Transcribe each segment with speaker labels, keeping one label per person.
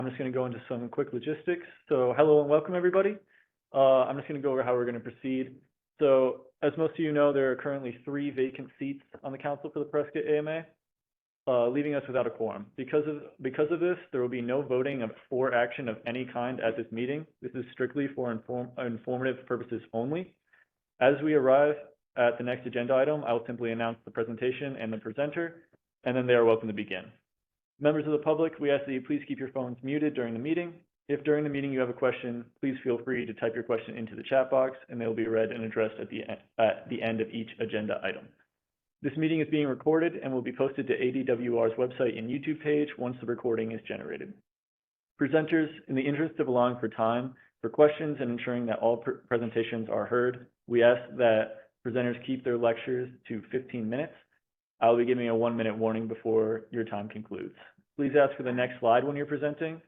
Speaker 1: I'm just going to go into some quick logistics. So hello and welcome everybody. I'm just going to go over how we're going to proceed. So as most of you know, there are currently 3 vacant seats on the council for the Prescott AMA, leaving us without a quorum. Because of this, there will be no voting or action of any kind at this meeting. This is strictly for informative purposes only. As we arrive at the next agenda item, I will simply announce the presentation and the presenter, and then they are welcome to begin. Members of the public, we ask that you please keep your phones muted during the meeting. If during the meeting you have a question, please feel free to type your question into the chat box, and they will be read and addressed at the end of each agenda item. This meeting is being recorded and will be posted to ADWR's website and YouTube page once the recording is generated. Presenters, in the interest of allowing for time for questions and ensuring that all presentations are heard, we ask that presenters keep their lectures to 15 minutes. I'll be giving a 1-minute warning before your time concludes. Please ask for the next slide when you're presenting.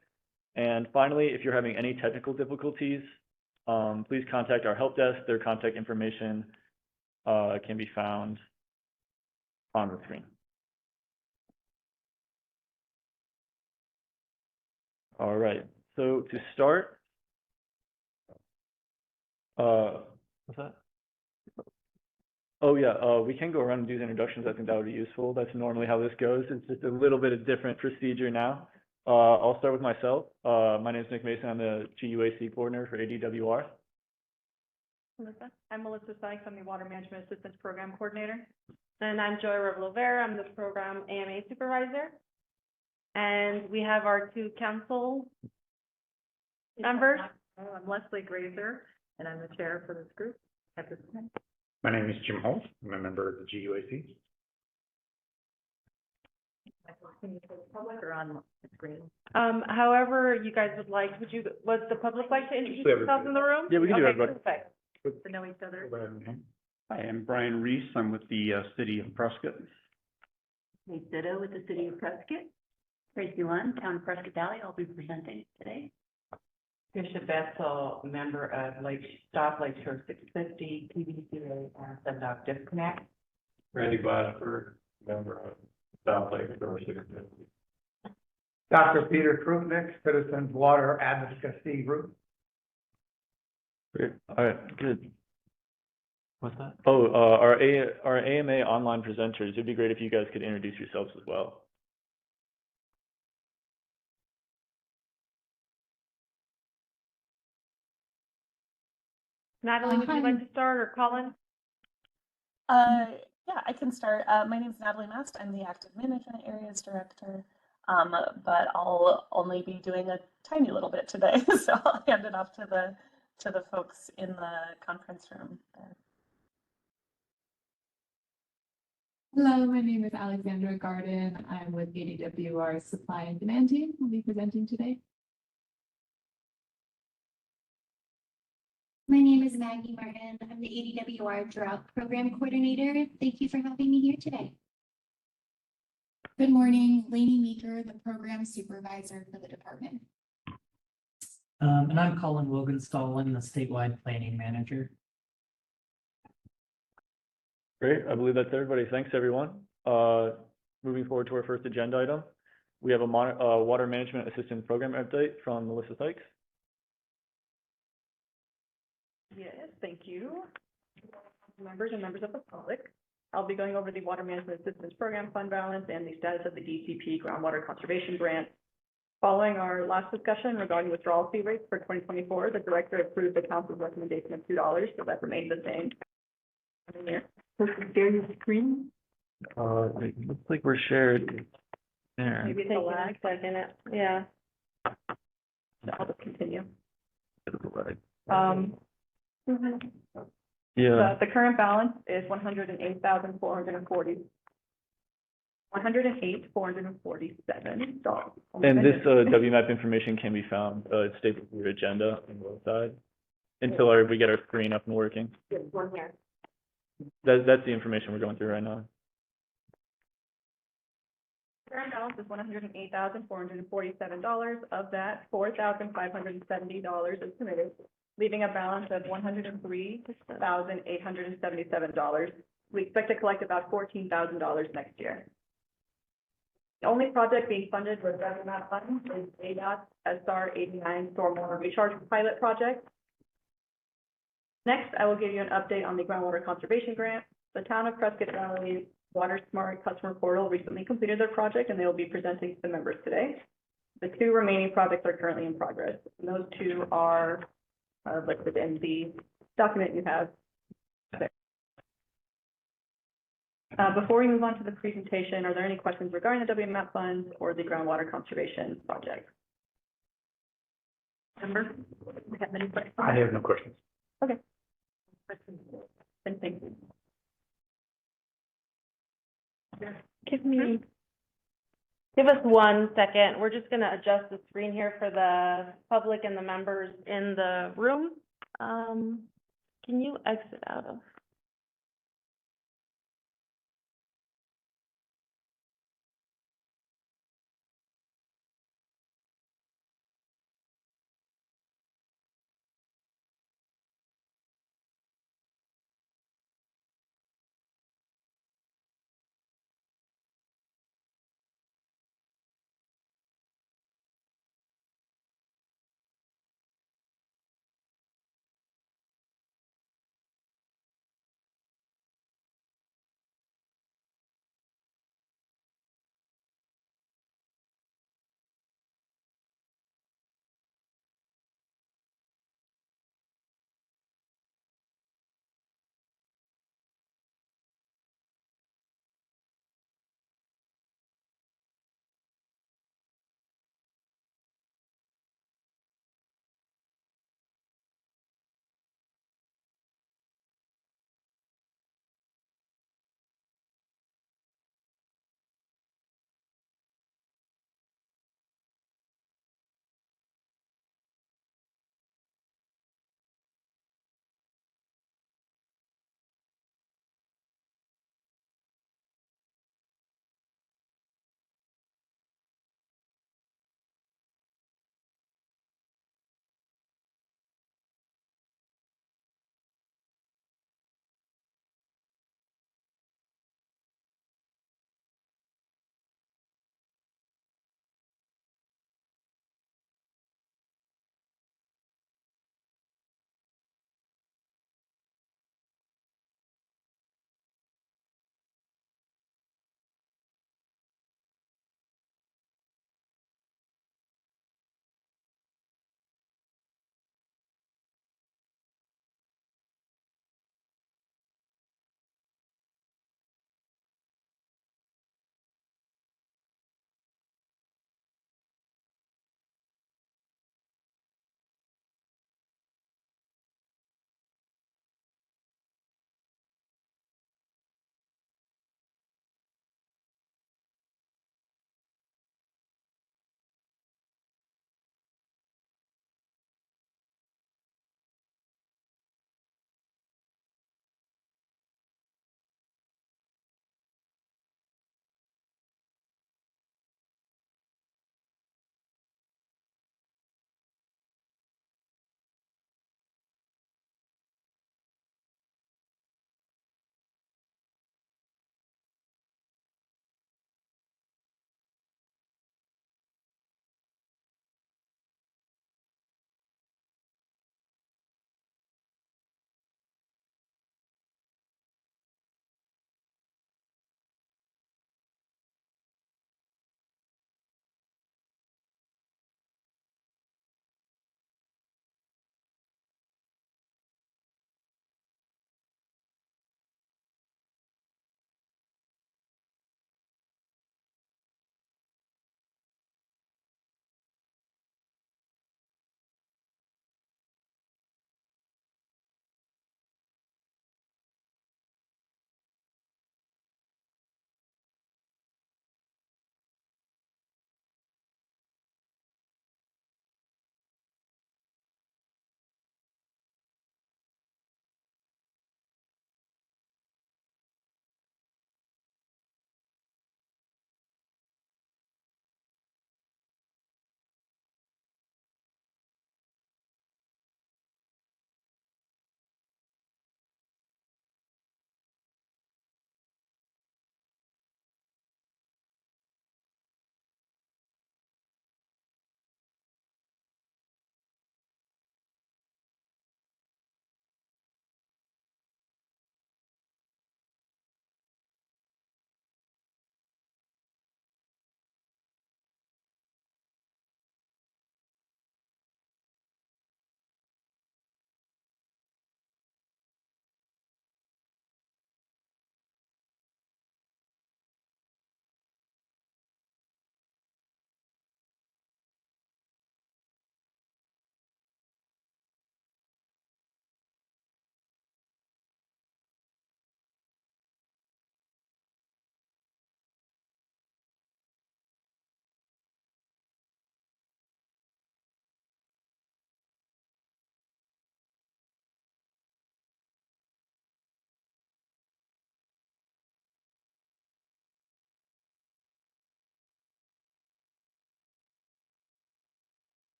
Speaker 1: And finally, if you're having any technical difficulties, please contact our help desk. Their contact information can be found on the screen. All right, so to start, what's that? Oh yeah, we can go around and do the introductions. I think that would be useful. That's normally how this goes. It's just a little bit of different procedure now. I'll start with myself. My name is Nick Mason. I'm the GUAC coordinator for ADWR.
Speaker 2: Melissa. I'm Melissa Sykes. I'm the Water Management Assistance Program Coordinator. And I'm Joy Rivera. I'm the Program AMA Supervisor. And we have our 2 council members.
Speaker 3: I'm Leslie Grazer, and I'm the chair for this group at this time.
Speaker 4: My name is Jim Holt. I'm a member of the GUAC.
Speaker 3: Public or on the screen?
Speaker 2: However you guys would like. Would the public like to introduce themselves in the room?
Speaker 1: Yeah, we can do everybody.
Speaker 2: Perfect.
Speaker 3: To know each other.
Speaker 4: Hi, I'm Brian Reese. I'm with the city of Prescott.
Speaker 5: Kate Ditto with the city of Prescott. Tracy Lund, Town of Prescott Valley. I'll be presenting today.
Speaker 6: Tricia Bessel, member of Stop Lakeshore 650, PBCA, and Sundog Disconnect.
Speaker 4: Randy Glasper, member of South Lakeshore 650.
Speaker 7: Dr. Peter Krupnik, Citizens Water Advocacy Group.
Speaker 1: Great. All right, good. What's that? Oh, our AMA online presenters. It'd be great if you guys could introduce yourselves as well.
Speaker 2: Natalie, would you like to start, or Colin?
Speaker 8: Yeah, I can start. My name is Natalie Mast. I'm the Active Management Areas Director, but I'll only be doing a tiny little bit today, so I'll hand it off to the folks in the conference room there.
Speaker 9: Hello, my name is Alexandra Garden. I'm with ADWR's Supply and Demand team. I'll be presenting today.
Speaker 10: My name is Maggie Martin. I'm the ADWR Drought Program Coordinator. Thank you for having me here today.
Speaker 9: Good morning, Lainey Meeker, the Program Supervisor for the department.
Speaker 11: And I'm Colin Wogenstall, the Statewide Planning Manager.
Speaker 1: Great, I believe that's everybody. Thanks everyone. Moving forward to our first agenda item, we have a Water Management Assistance Program update from Melissa Sykes.
Speaker 2: Yes, thank you. Members and members of the public. I'll be going over the Water Management Assistance Program fund balance and the status of the DCP Groundwater Conservation Grant. Following our last discussion regarding withdrawal fee rates for 2024, the director approved the council's recommendation of $2, so that remains the same. Here. Share your screen.
Speaker 1: It looks like we're shared there.
Speaker 2: Maybe it's a lag, yeah. So I'll just continue.
Speaker 1: Yeah.
Speaker 2: The current balance is $108,447.
Speaker 1: And this WMAP information can be found. It's stapled to your agenda on the side until we get our screen up and working.
Speaker 2: One here.
Speaker 1: That's the information we're going through right now.
Speaker 2: Current balance is $108,447. Of that, $4,570 is committed, leaving a balance of $103,877. We expect to collect about $14,000 next year. The only project being funded with WMAP funds is ADOT SR 89 Stormwater Recharge Pilot Project. Next, I will give you an update on the groundwater conservation grant. The town of Prescott Valley Water Smart Customer Portal recently completed their project, and they will be presenting to the members today. The two remaining projects are currently in progress, and those two are listed in the document you have there. Before we move on to the presentation, are there any questions regarding the WMAP funds or the groundwater conservation project? Members, do you have any questions?
Speaker 7: I have no questions.
Speaker 2: Okay. Then thank you.
Speaker 12: Give us 1 second. We're just gonna adjust the screen here for the public and the members in the room. Can you exit out of?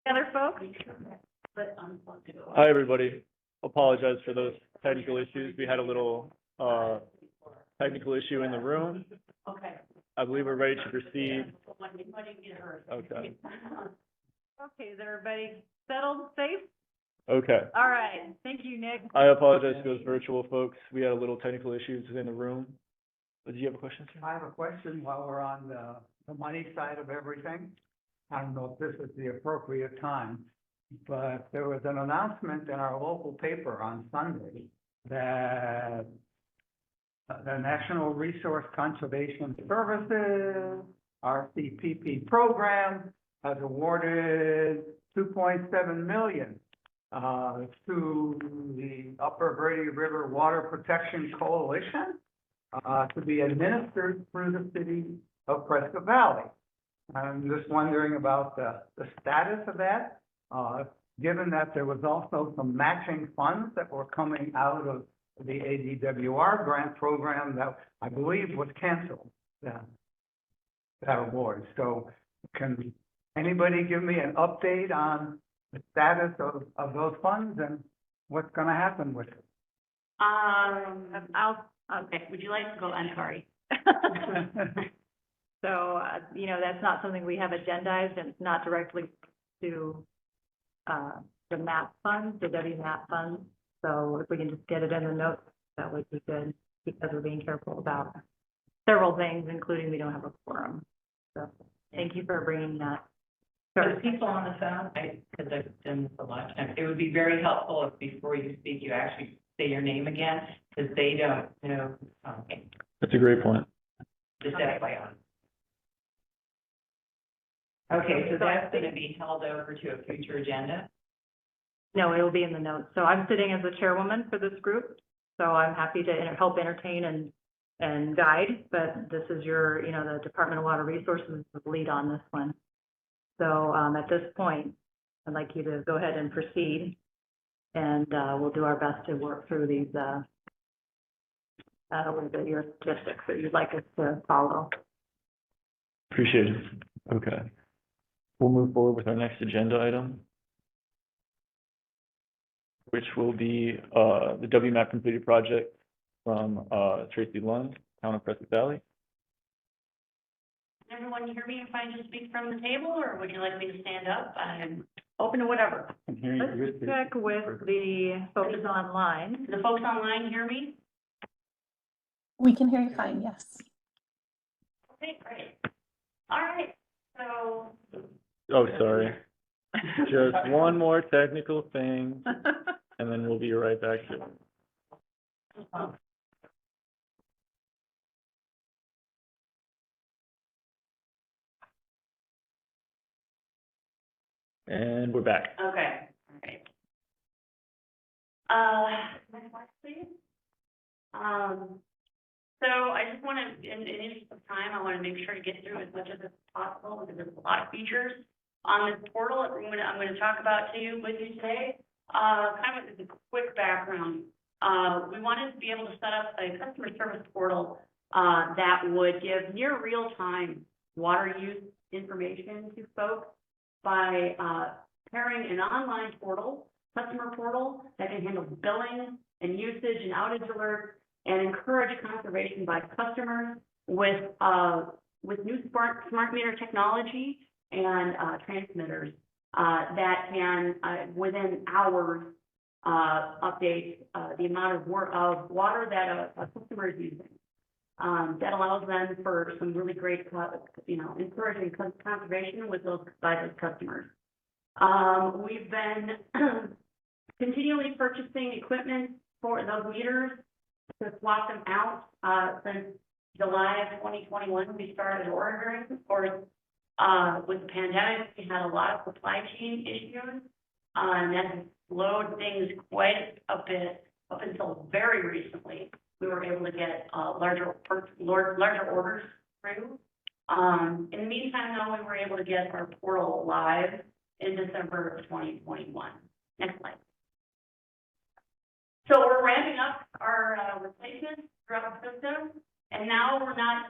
Speaker 2: Other folks?
Speaker 1: Hi, everybody. Apologize for those technical issues. We had a little, technical issue in the room.
Speaker 5: Okay.
Speaker 1: I believe we're ready to proceed. Okay.
Speaker 2: Okay, is everybody settled, safe?
Speaker 1: Okay.
Speaker 2: All right, thank you, Nick.
Speaker 1: I apologize to those virtual folks. We had a little technical issues in the room. Did you have a question, sir?
Speaker 7: I have a question while we're on the money side of everything. I don't know if this is the appropriate time, but there was an announcement in our local paper on Sunday that the National Resource Conservation Services, RCPP program, has awarded $2.7 million to the Upper Brady River Water Protection Coalition to be administered through the city of Prescott Valley. I'm just wondering about the status of that, given that there was also some matching funds that were coming out of the ADWR grant program that I believe was canceled, that award. So can anybody give me an update on the status of those funds and what's gonna happen with it?
Speaker 3: Okay, would you like to go? I'm sorry. So, you know, that's not something we have agendized, and it's not directly to, the MAP funds, the WMAP funds. So if we can just get it in the notes, that would be good, because we're being careful about several things, including we don't have a quorum. So thank you for bringing that.
Speaker 6: For people on the phone, because I've done this a lot of times, it would be very helpful if before you speak, you actually say your name again, because they don't know.
Speaker 1: That's a great point.
Speaker 6: Just FYI. Okay, so that's gonna be held over to a future agenda?
Speaker 3: No, it will be in the notes. So I'm sitting as the chairwoman for this group, so I'm happy to help entertain and guide, but this is your, you know, the Department of Water Resources is the lead on this one. So, at this point, I'd like you to go ahead and proceed, and, we'll do our best to work through these, your statistics that you'd like us to follow.
Speaker 1: Appreciate it. Okay. We'll move forward with our next agenda item, which will be, the WMAP completed project from, Tracy Lund, Town of Prescott Valley.
Speaker 5: Can everyone hear me if I just speak from the table, or would you like me to stand up? I'm
Speaker 2: Open to whatever.
Speaker 1: I'm hearing you.
Speaker 3: Let's check with the folks online.
Speaker 5: the folks online hear me?
Speaker 8: We can hear you fine, yes.
Speaker 5: Okay, great. All right, so
Speaker 1: Oh, sorry. Just one more technical thing, and then we'll be right back to it. And we're back.
Speaker 5: okay, all right. Next slide, please. So I just want to, in the interest of time, I want to make sure to get through as much of this as possible, because there's a lot of features on this portal that I'm going to talk about with you today. Kind of as a quick background, we wanted to be able to set up a customer service portal that would give near real-time water use information to folks by pairing an online portal, customer portal, that can handle billing and usage and outage alerts, and encourage conservation by customers with new smart meter technology and transmitters that can within hours update the amount of water that a customer is using. That allows them for some really great, encouraging conservation with by those customers. We've been continually purchasing equipment for those meters to swap them out since July of 2021. We started ordering. Of course, with the pandemic, we had a lot of supply chain issues, and that has slowed things quite a bit up until very recently. We were able to get larger orders through. In the meantime, though, we were able to get our portal live in December of 2021. Next slide. So we're ramping up our replacements throughout the system, and now we're not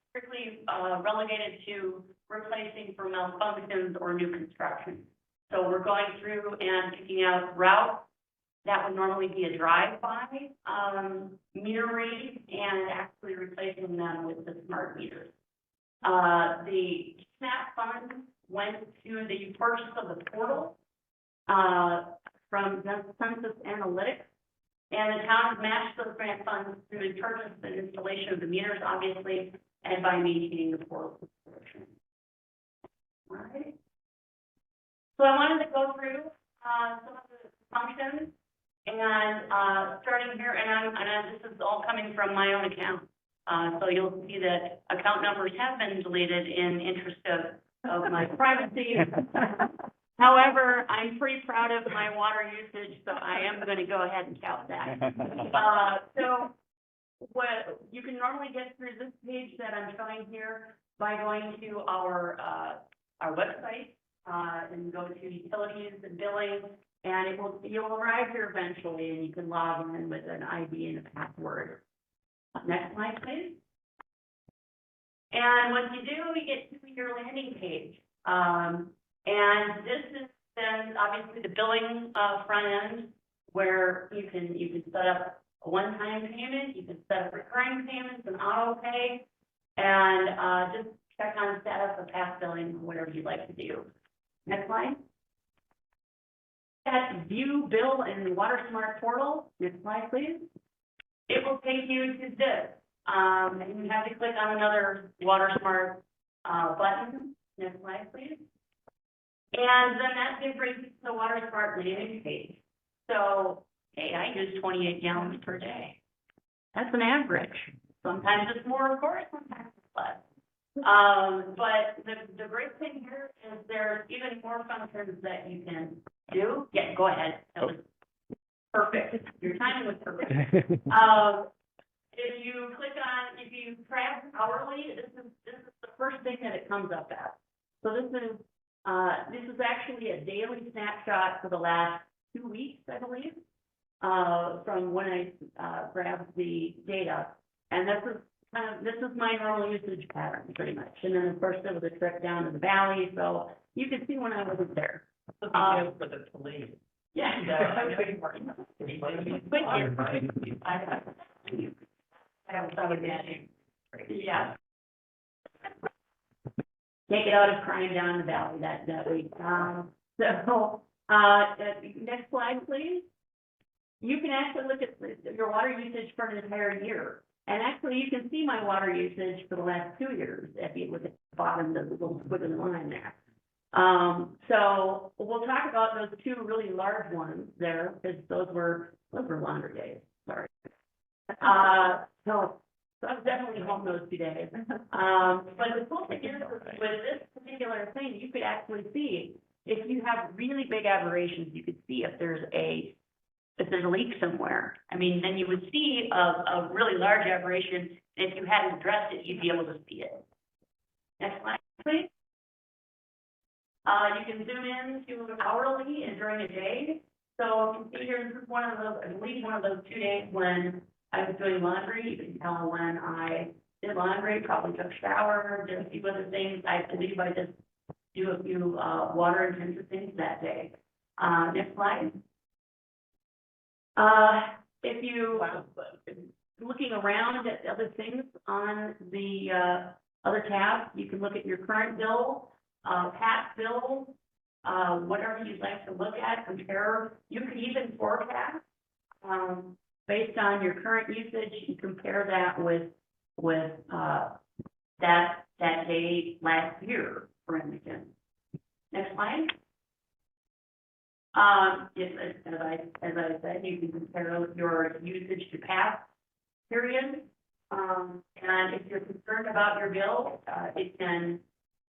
Speaker 5: strictly relegated to replacing for malfunctions or new construction. So we're going through and picking out routes that would normally be a drive-by, meter read, and actually replacing them with the smart meters. The SNAP funds went to the purchase of the portal, from the Census Analytics. And the town has matched those grant funds through the purchase and installation of the meters, obviously, and by maintaining the portal subscription. All right. So I wanted to go through, some of the functions. And, starting here, this is all coming from my own account. So you'll see that account numbers have been deleted in interest of my privacy. However, I'm pretty proud of my water usage, so I am going to go ahead and count that. So what you can normally get through this page that I'm showing here by going to our website, and go to utilities and billing. And you'll arrive here eventually, and you can log in with an ID and a password. Next slide, please. And once you do, you get to your landing page. And this is then obviously the billing front end, where you can set up a one-time payment, you can set up recurring payments and auto pay, and just check on status of past billing, whatever you'd like to do. Next slide. At View Bill in the Water Smart portal. Next slide, please. It will take you to this. And you have to click on another Water Smart button. Next slide, please. And then that brings you to the Water Smart landing page. So, hey, I use 28 gallons per day. That's an average. Sometimes it's more, of course, sometimes it's less. But the great thing here is there's even more functions that you can do. Yeah, go ahead. That was perfect. Your timing was perfect. If you track hourly, this is the first thing that it comes up at. So this is actually a daily snapshot for the last 2 weeks, I believe, from when I grabbed the data. And this is my normal usage pattern, pretty much. And then, of course, there was a trip down to the valley, so you can see when I wasn't there.
Speaker 6: For the police.
Speaker 5: Yeah. Yeah. Can't get out of crying down the valley that week. Next slide, please. You can actually look at your water usage for an entire year. And actually, you can see my water usage for the last 2 years if you look at the bottom of the little squiggly line there. So we'll talk about those 2 really large ones there, because those were longer days. Sorry. So I was definitely home those 2 days. But the cool thing is with this particular thing, you could actually see if you have really big aberrations, you could see if there's a leak somewhere. I mean, then you would see a really large aberration. If you hadn't addressed it, you'd be able to see it. Next slide, please. You can zoom in to hourly and during a day. So you can see here, this is one of those, I believe one of those 2 days when I was doing laundry. You can tell when I did laundry, probably took a shower, did a few other things. I believe I just do a few water intensive things that day. Next slide. If you looking around at other things on the other tab, you can look at your current bill, past bills, whatever you'd like to look at, compare. You can even forecast based on your current usage. You compare that with that day last year, for instance. Next slide. As I said, you can compare your usage to past periods. And if you're concerned about your bill, it can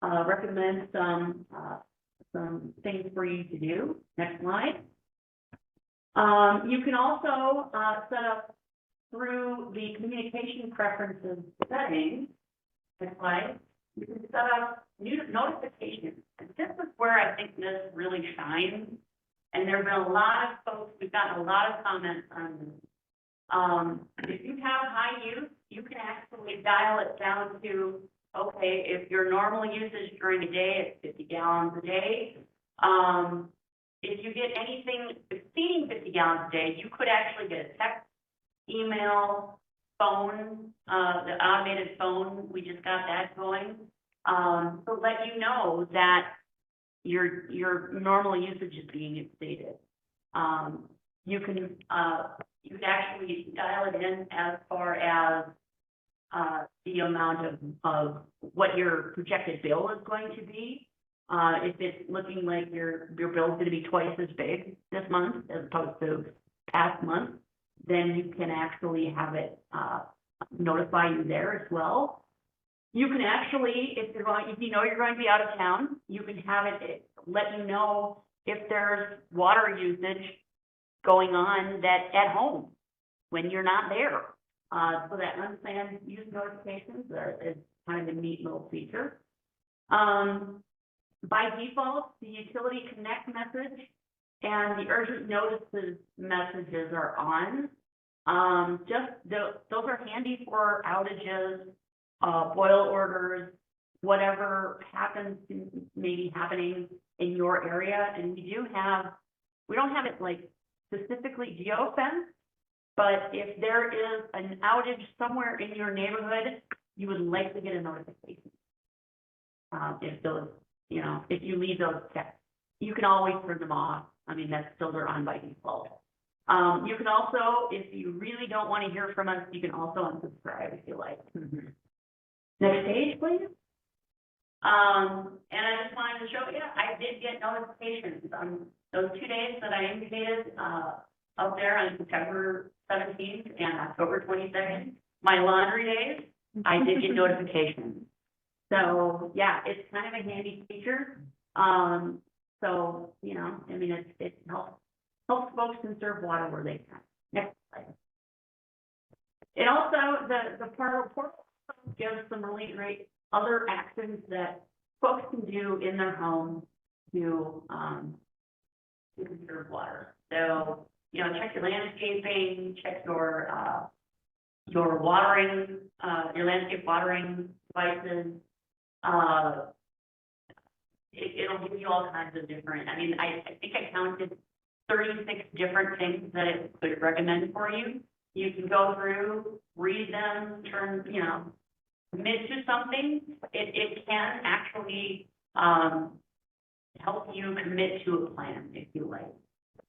Speaker 5: recommend some things for you to do. Next slide. You can also set up through the communication preferences settings. Next slide. You can set up new notifications. And this is where I think this really shines. And there have been a lot of folks, we've gotten a lot of comments on this. If you have high use, you can actually dial it down to, okay, if your normal usage during the day is 50 gallons a day, If you get anything exceeding 50 gallons a day, you could actually get a text, email, phone, the automated phone, we just got that going, to let you know that your normal usage is being exceeded. You can actually dial it in as far as the amount of what your projected bill is going to be. If it's looking like your bill's going to be twice as big this month as opposed to past month, then you can actually have it notify you there as well. You can actually, if you know you're going to be out of town, you can have it let you know if there's water usage going on that at home when you're not there. So that unplanned use notifications is kind of a neat little feature. By default, the utility connect message and the urgent notices messages are on. Those are handy for outages, boil orders, whatever happens to maybe happening in your area. And we don't have it like specifically geofenced, but if there is an outage somewhere in your neighborhood, you would likely get a notification. If you leave those texts, you can always turn them off. I mean, those are on by default. You can also, if you really don't want to hear from us, you can also unsubscribe if you like. Next page, please. And I just wanted to show you, I did get notifications on those 2 days that I indicated up there on September 17th and October 22nd, my laundry days, I did get notifications. So yeah, it's kind of a handy feature. So, I mean, it helps folks conserve water where they can. Next slide. It also, the portal gives some really great other actions that folks can do in their home to conserve water. So, check your landscaping, check your watering, your landscape watering devices. It'll give you all kinds of different, I mean, I think I counted 36 different things that it could recommend for you. You can go through, read them, commit to something. It can actually help you commit to a plan if you like.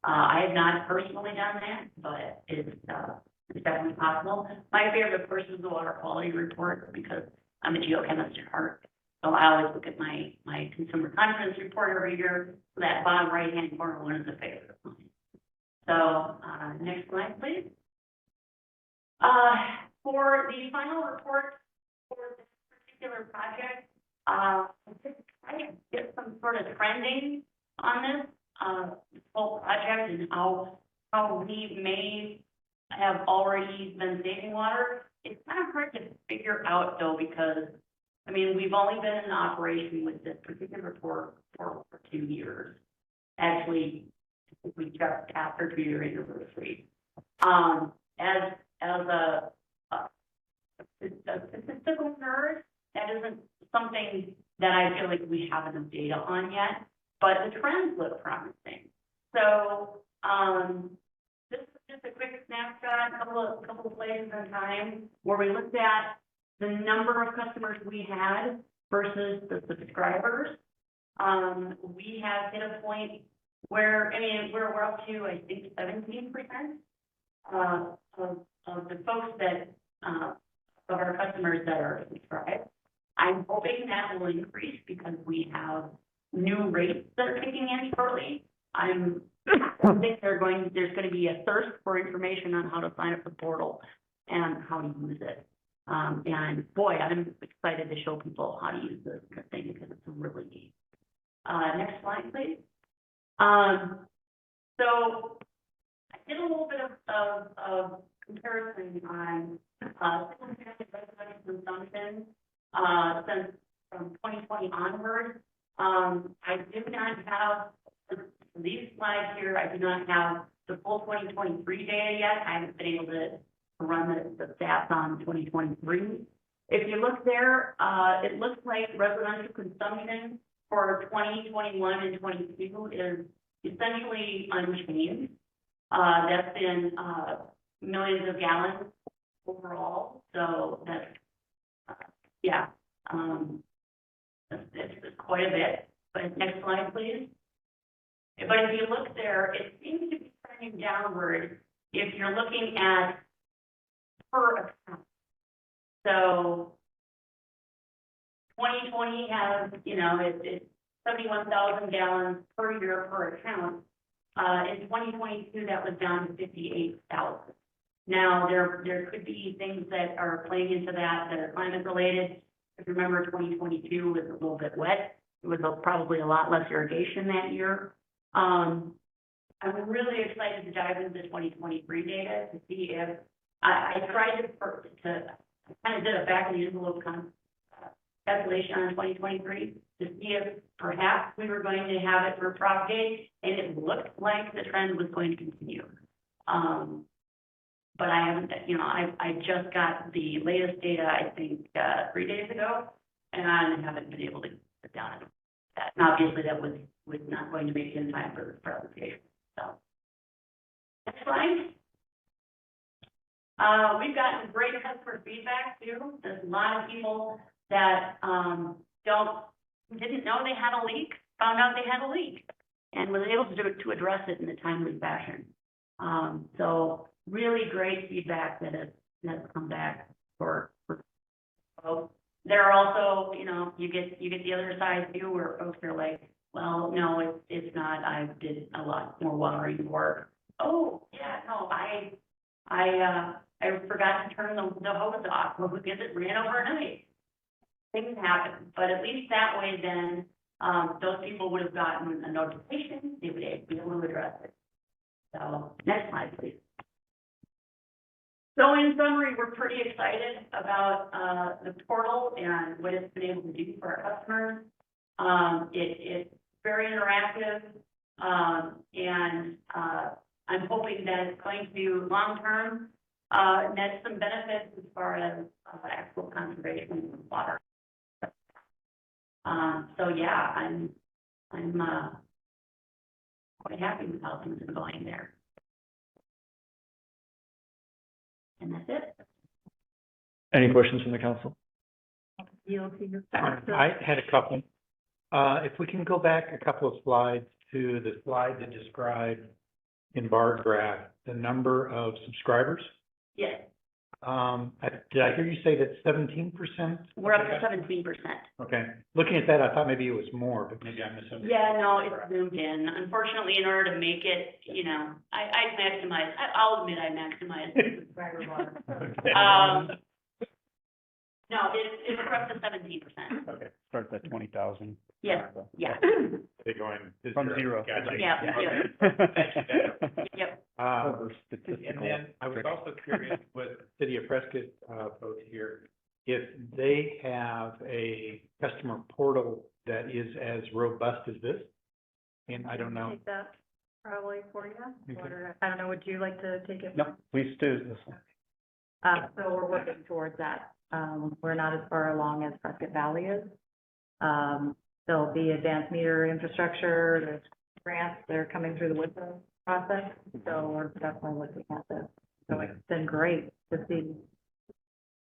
Speaker 5: I have not personally done that, but it's definitely possible. My favorite, of course, is the water quality report because I'm a geochemist at heart. So I always look at my consumer confidence report every year. So that bottom right-hand corner one is a favorite of mine. So next slide, please. For the final report for this particular project, just try to get some sort of trending on this whole project and how we may have already been saving water. It's kind of hard to figure out though, because I mean, we've only been in operation with this particular report for 2 years. Actually, we just after 2-year anniversary. As a statistical nerd, that isn't something that I feel like we have enough data on yet, but the trends look promising. So this is just a quick snapshot, a couple of places in time where we looked at the number of customers we had versus the subscribers. We have hit a point where, I mean, we're up to, I think, 17% of the folks that, of our customers that are subscribed. I'm hoping that will increase because we have new rates that are kicking in shortly. I think there's going to be a thirst for information on how to sign up for the portal and how to use it. And boy, I'm excited to show people how to use this thing because it's really neat. Next slide, please. So I did a little bit of comparison on single-family residential consumption since from 2020 onward. I do not have these slides here. I do not have the full 2023 data yet. I haven't been able to run the stats on 2023. If you look there, it looks like residential consumption for 2021 and 22 is essentially unchanged. That's been, millions of gallons overall, so that's, yeah, it's quite a bit. But next slide, please. But if you look there, it seems to be trending downward if you're looking at per account. So 2020 has, it's 71,000 gallons per year per account. In 2022, that was down to 58,000. Now, there could be things that are playing into that are climate related. If you remember, 2022 was a little bit wet. It was probably a lot less irrigation that year. I'm really excited to dive into the 2023 data to see if I tried to kind of did a back of the envelope calculation on 2023 to see if perhaps we were going to have it propagate, and it looked like the trend was going to continue. But I haven't, I just got the latest data, I think, 3 days ago, and I haven't been able to sit down and that. And obviously that was not going to make it in time for this presentation. So, next slide. We've gotten great customer feedback too. There's a lot of people that didn't know they had a leak, found out they had a leak, and was able to address it in a timely fashion. So really great feedback that has come back for folks. There are also, you get the other side too, where folks are like, well, no, it's not. I did a lot more watering work. Oh, yeah, no, I forgot to turn the hose off because it ran overnight. Things happen, but at least that way then, those people would have gotten a notification, they would be able to address it. So, next slide, please. So in summary, we're pretty excited about the portal and what it's been able to do for our customers. It's very interactive, and I'm hoping that it's going to long-term net some benefits as far as actual conservation of water. So yeah, I'm quite happy with how things are going there. And that's it.
Speaker 1: Any questions from the council?
Speaker 11: I had a couple. If we can go back a couple of slides to the slide that described in bar graph the number of subscribers.
Speaker 5: Yes,
Speaker 11: Did I hear you say that 17%?
Speaker 5: we're up to 17%.
Speaker 11: Okay. Looking at that, I thought maybe it was more, but maybe I misunderstood.
Speaker 5: Yeah, no, it's zoomed in. Unfortunately, in order to make it, I'll admit I maximize the subscriber bar. No, it's up to 17%.
Speaker 4: Okay, starts at 20,000.
Speaker 5: Yeah, yeah.
Speaker 4: They're going to
Speaker 7: From zero.
Speaker 4: Gotcha.
Speaker 5: Yeah. Yep.
Speaker 11: And then I was also curious with City of Prescott folks here, if they have a customer portal that is as robust as this, and I don't know.
Speaker 3: Take that probably for you.
Speaker 11: Okay.
Speaker 3: Or, I don't know, would you like to take it?
Speaker 7: No, please do this one.
Speaker 3: So we're working towards that. We're not as far along as Prescott Valley is. There'll be advanced meter infrastructure, there's grants that are coming through the WIPA process, so we're definitely looking at this. So it's been great to see.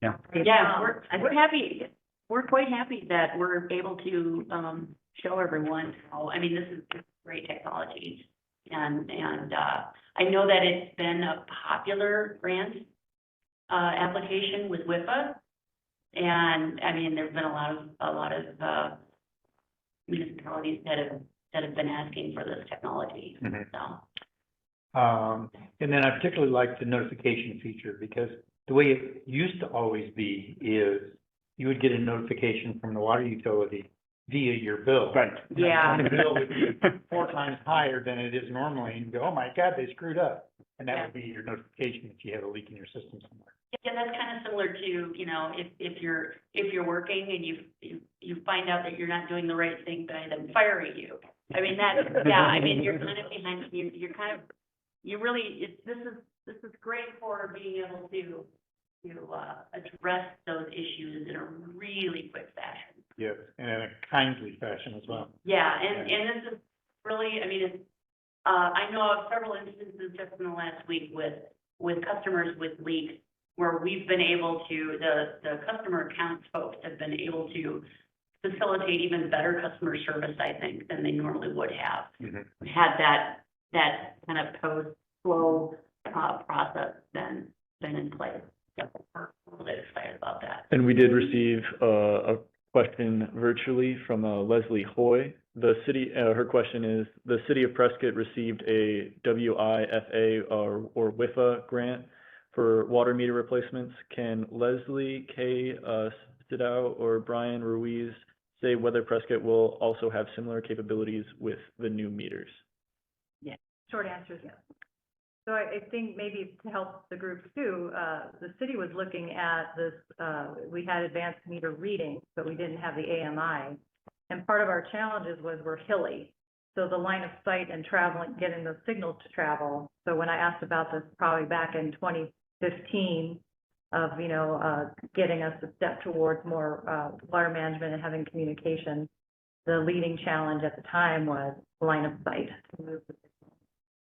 Speaker 7: Yeah.
Speaker 5: Yeah, we're happy. We're quite happy that we're able to show everyone how. I mean, this is great technology, and I know that it's been a popular grant application with WIPA, and I mean, there's been a lot of municipalities that have been asking for this technology.
Speaker 11: Mm-hmm.
Speaker 5: So.
Speaker 11: And then I particularly like the notification feature because the way it used to always be is you would get a notification from the water utility via your bill.
Speaker 7: Right.
Speaker 5: Yeah.
Speaker 11: And the bill would be 4 times higher than it is normally, and you go, oh my God, they screwed up. And that would be your notification that you have a leak in your system somewhere.
Speaker 5: Yeah, that's kind of similar to, if you're working and you find out that you're not doing the right thing by them firing you. I mean, you're kind of behind, you're kind of, this is great for being able to address those issues in a really quick fashion.
Speaker 11: Yes, and in a kindly fashion as well.
Speaker 5: Yeah, and this is really, I mean, it's, I know of several instances just in the last week with customers with leaks where we've been able to, the customer accounts folks have been able to facilitate even better customer service, I think, than they normally would have. We had that kind of post-flow, process been in place. So we're really excited about that.
Speaker 1: And we did receive a question virtually from Leslie Hoy. The city, her question is, the city of Prescott received a WIFA or WIFA grant for water meter replacements. Can Leslie K. Sidow or Brian Ruiz say whether Prescott will also have similar capabilities with the new meters?
Speaker 3: Short answer is yes. So I think maybe to help the group too, the city was looking at this, we had advanced meter reading, but we didn't have the AMI. And part of our challenges was we're hilly. So the line of sight and traveling, getting those signals to travel. So when I asked about this probably back in 2015 of, getting us a step towards more water management and having communication, the leading challenge at the time was line of sight.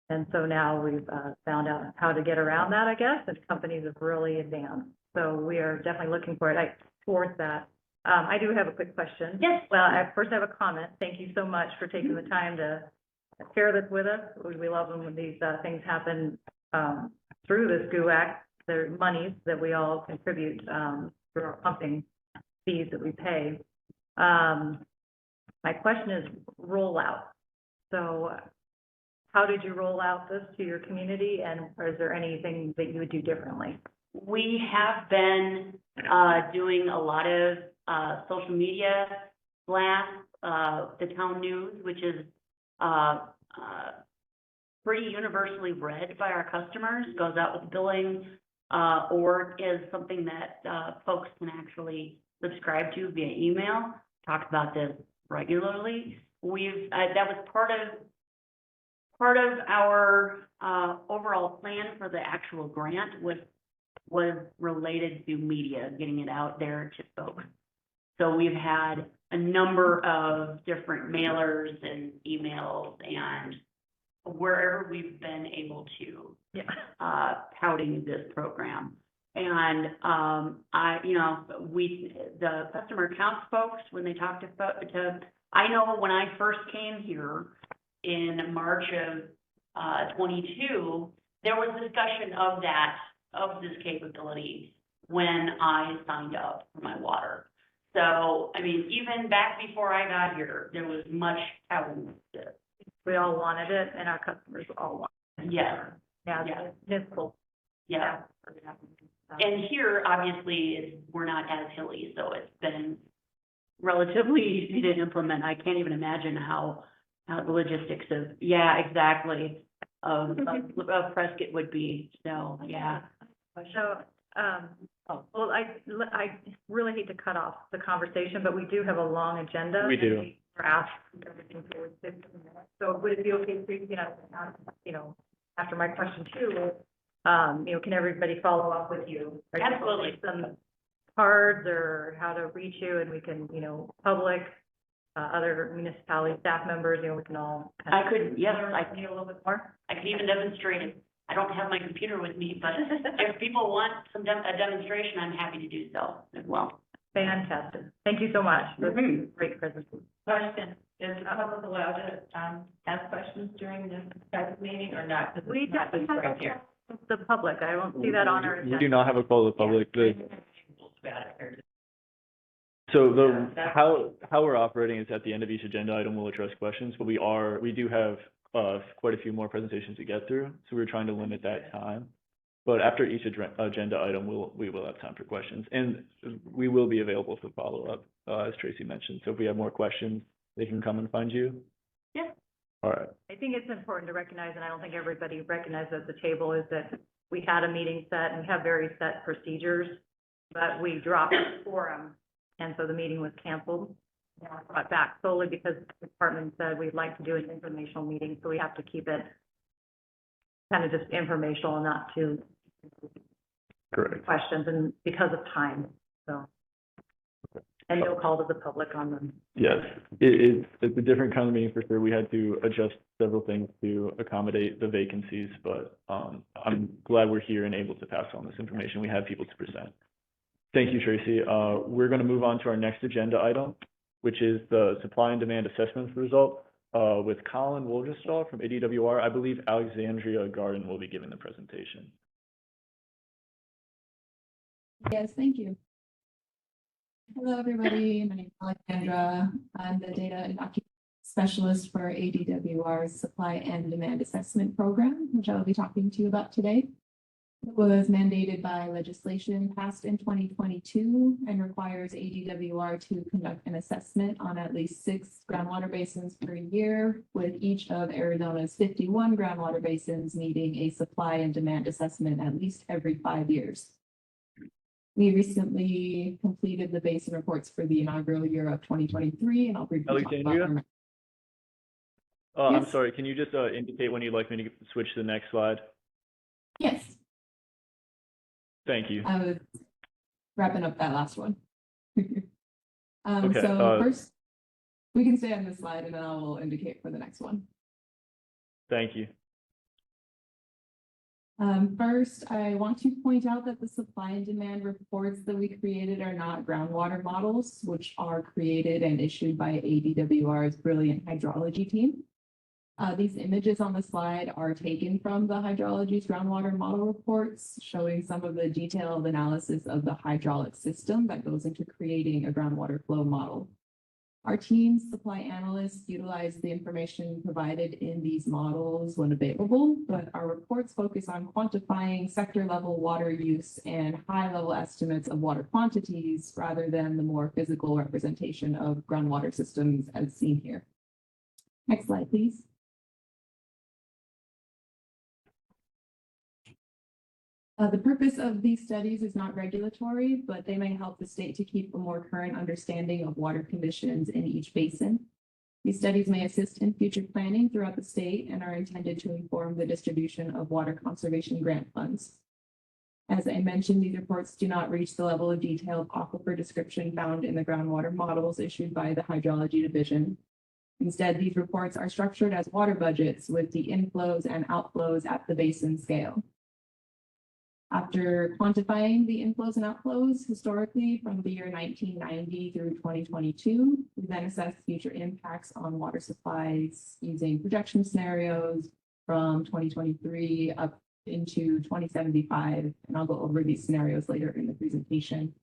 Speaker 3: And so now we've found out how to get around that, I guess, and companies have really advanced. So we are definitely looking for it. Towards that. I do have a quick question.
Speaker 5: Yes.
Speaker 3: Well, I first have a comment. Thank you so much for taking the time to share this with us. We love them when these things happen through this GUAC. They're monies that we all contribute through our pumping fees that we pay. My question is rollout. So how did you roll out this to your community, and is there anything that you would do differently?
Speaker 5: We have been doing a lot of social media blasts, the town news, which is pretty universally read by our customers, goes out with billing, or is something that folks can actually subscribe to via email. Talked about this regularly. We've that was part of our overall plan for the actual grant was related to media, getting it out there to folks. So we've had a number of different mailers and emails and wherever we've been able to, touting this program. And the customer accounts folks, when they talk to I know when I first came here in March of 22, there was discussion of this capability when I signed up for my water. So, I mean, even back before I got here, there was much touting this.
Speaker 3: We all wanted it, and our customers all wanted it.
Speaker 5: Yes.
Speaker 3: Yeah, municipal.
Speaker 5: Yeah. And here, obviously, we're not as hilly, so it's been relatively easy to implement. I can't even imagine how the logistics of, exactly, of Prescott would be. So, yeah.
Speaker 3: So, well, I really hate to cut off the conversation, but we do have a long agenda.
Speaker 1: We do.
Speaker 3: We're asked everything forward 15 minutes. So would it be okay for you, after my question too, can everybody follow up with you?
Speaker 5: Absolutely.
Speaker 3: Some cards or how to reach you, and we can, public, other municipality staff members, we can all.
Speaker 5: I could, yes,
Speaker 3: learn
Speaker 5: I
Speaker 3: from you a little bit more.
Speaker 5: I could even demonstrate it. I don't have my computer with me, but if people want a demonstration, I'm happy to do so as well.
Speaker 3: Fantastic. Thank you so much. This is a great presentation.
Speaker 6: Question, is the public allowed to, ask questions during this type of meeting or not? 'Cause
Speaker 3: We
Speaker 6: it's not
Speaker 3: definitely
Speaker 6: this
Speaker 3: have
Speaker 6: right here.
Speaker 3: the public. I won't see that on our agenda.
Speaker 1: We do not have a call to the public. So how we're operating is at the end of each agenda item, we'll address questions, but we do have quite a few more presentations to get through, so we're trying to limit that time. But after each agenda item, we will have time for questions, and we will be available for follow-up, as Tracy mentioned. So if we have more questions, they can come and find you.
Speaker 5: Yeah.
Speaker 1: All right.
Speaker 3: I think it's important to recognize, and I don't think everybody recognizes at the table, is that we had a meeting set and we have very set procedures, but we dropped the quorum, and so the meeting was canceled. Brought back solely because the department said we'd like to do an informational meeting, so we have to keep it kind of just informational and not too
Speaker 1: Correct.
Speaker 3: questions, and because of time, so. And no call to the public on them.
Speaker 1: Yes, it's a different kind of meeting for sure. We had to adjust several things to accommodate the vacancies, but I'm glad we're here and able to pass on this information. We have people to present. Thank you, Tracy. We're going to move on to our next agenda item, which is the supply and demand assessments result with Colin Wolgerstall from ADWR. I believe Alexandria Garden will be giving the presentation.
Speaker 9: Yes, thank you. Hello, everybody. My name is Alexandra. I'm the data and document specialist for ADWR's supply and demand assessment program, which I will be talking to you about today. It was mandated by legislation passed in 2022 and requires ADWR to conduct an assessment on at least 6 groundwater basins per year, with each of Arizona's 51 groundwater basins needing a supply and demand assessment at least every 5 years. We recently completed the basin reports for the inaugural year of 2023, and I'll briefly talk about
Speaker 1: Alexandria?
Speaker 9: our...
Speaker 1: I'm
Speaker 9: Yes.
Speaker 1: sorry, can you just indicate when you'd like me to switch to the next slide?
Speaker 9: Yes,
Speaker 1: Thank you.
Speaker 9: I was wrapping up that last one.
Speaker 1: Okay,
Speaker 9: So first, we can stay on this slide and then I will indicate for the next one.
Speaker 1: Thank you.
Speaker 9: First, I want to point out that the supply and demand reports that we created are not groundwater models, which are created and issued by ADWR's brilliant hydrology team. These images on the slide are taken from the hydrology's groundwater model reports, showing some of the detailed analysis of the hydraulic system that goes into creating a groundwater flow model. Our team's supply analysts utilize the information provided in these models when available, but our reports focus on quantifying sector-level water use and high-level estimates of water quantities rather than the more physical representation of groundwater systems as seen here. Next slide, please. The purpose of these studies is not regulatory, but they may help the state to keep a more current understanding of water conditions in each basin. These studies may assist in future planning throughout the state and are intended to inform the distribution of water conservation grant funds. As I mentioned, these reports do not reach the level of detailed aquifer description found in the groundwater models issued by the Hydrology Division. Instead, these reports are structured as water budgets with the inflows and outflows at the basin scale. After quantifying the inflows and outflows historically from the year 1990 through 2022, we then assessed future impacts on water supplies using projection scenarios from 2023 up into 2075, and I'll go over these scenarios later in the presentation.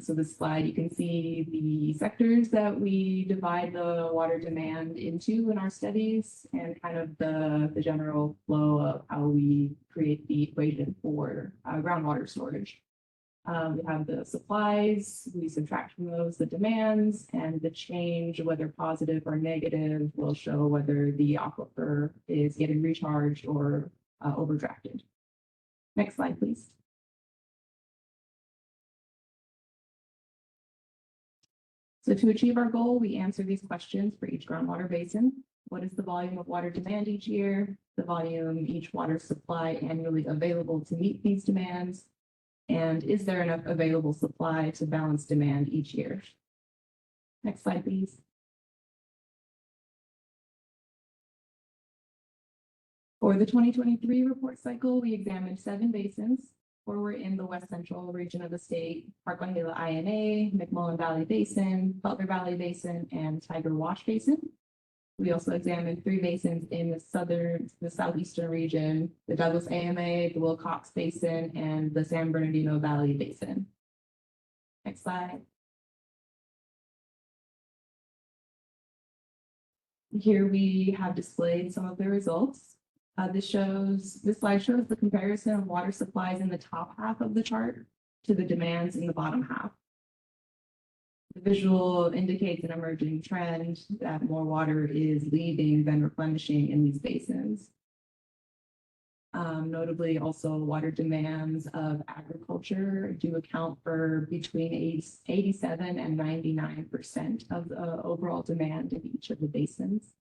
Speaker 9: So this slide, you can see the sectors that we divide the water demand into in our studies and kind of the general flow of how we create the equation for groundwater storage. We have the supplies, we subtract from those the demands, and the change, whether positive or negative, will show whether the aquifer is getting recharged or overdrafted. Next slide, please. So to achieve our goal, we answer these questions for each groundwater basin. What is the volume of water demand each year? The volume each water supply annually available to meet these demands? And is there enough available supply to balance demand each year? Next slide, please. For the 2023 report cycle, we examined 7 basins. 4 were in the west central region of the state: Park-La-Gila INA, McMullen Valley Basin, Butler Valley Basin, and Tiger Wash Basin. We also examined 3 basins in the southeastern region: the Douglas AMA, the Wilcox Basin, and the San Bernardino Valley Basin. Next slide. Here we have displayed some of the results. This slide shows the comparison of water supplies in the top half of the chart to the demands in the bottom half. The visual indicates an emerging trend that more water is leaving than replenishing in these basins. Notably, also water demands of agriculture do account for between 87 and 99% of the overall demand in each of the basins.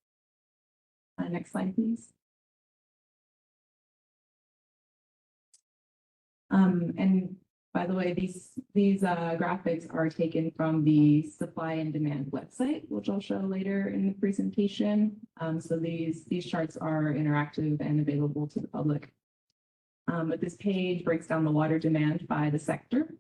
Speaker 9: Next slide, please. And By the way, these graphics are taken from the supply and demand website, which I'll show later in the presentation. So these charts are interactive and available to the public. But this page breaks down the water demand by the sector.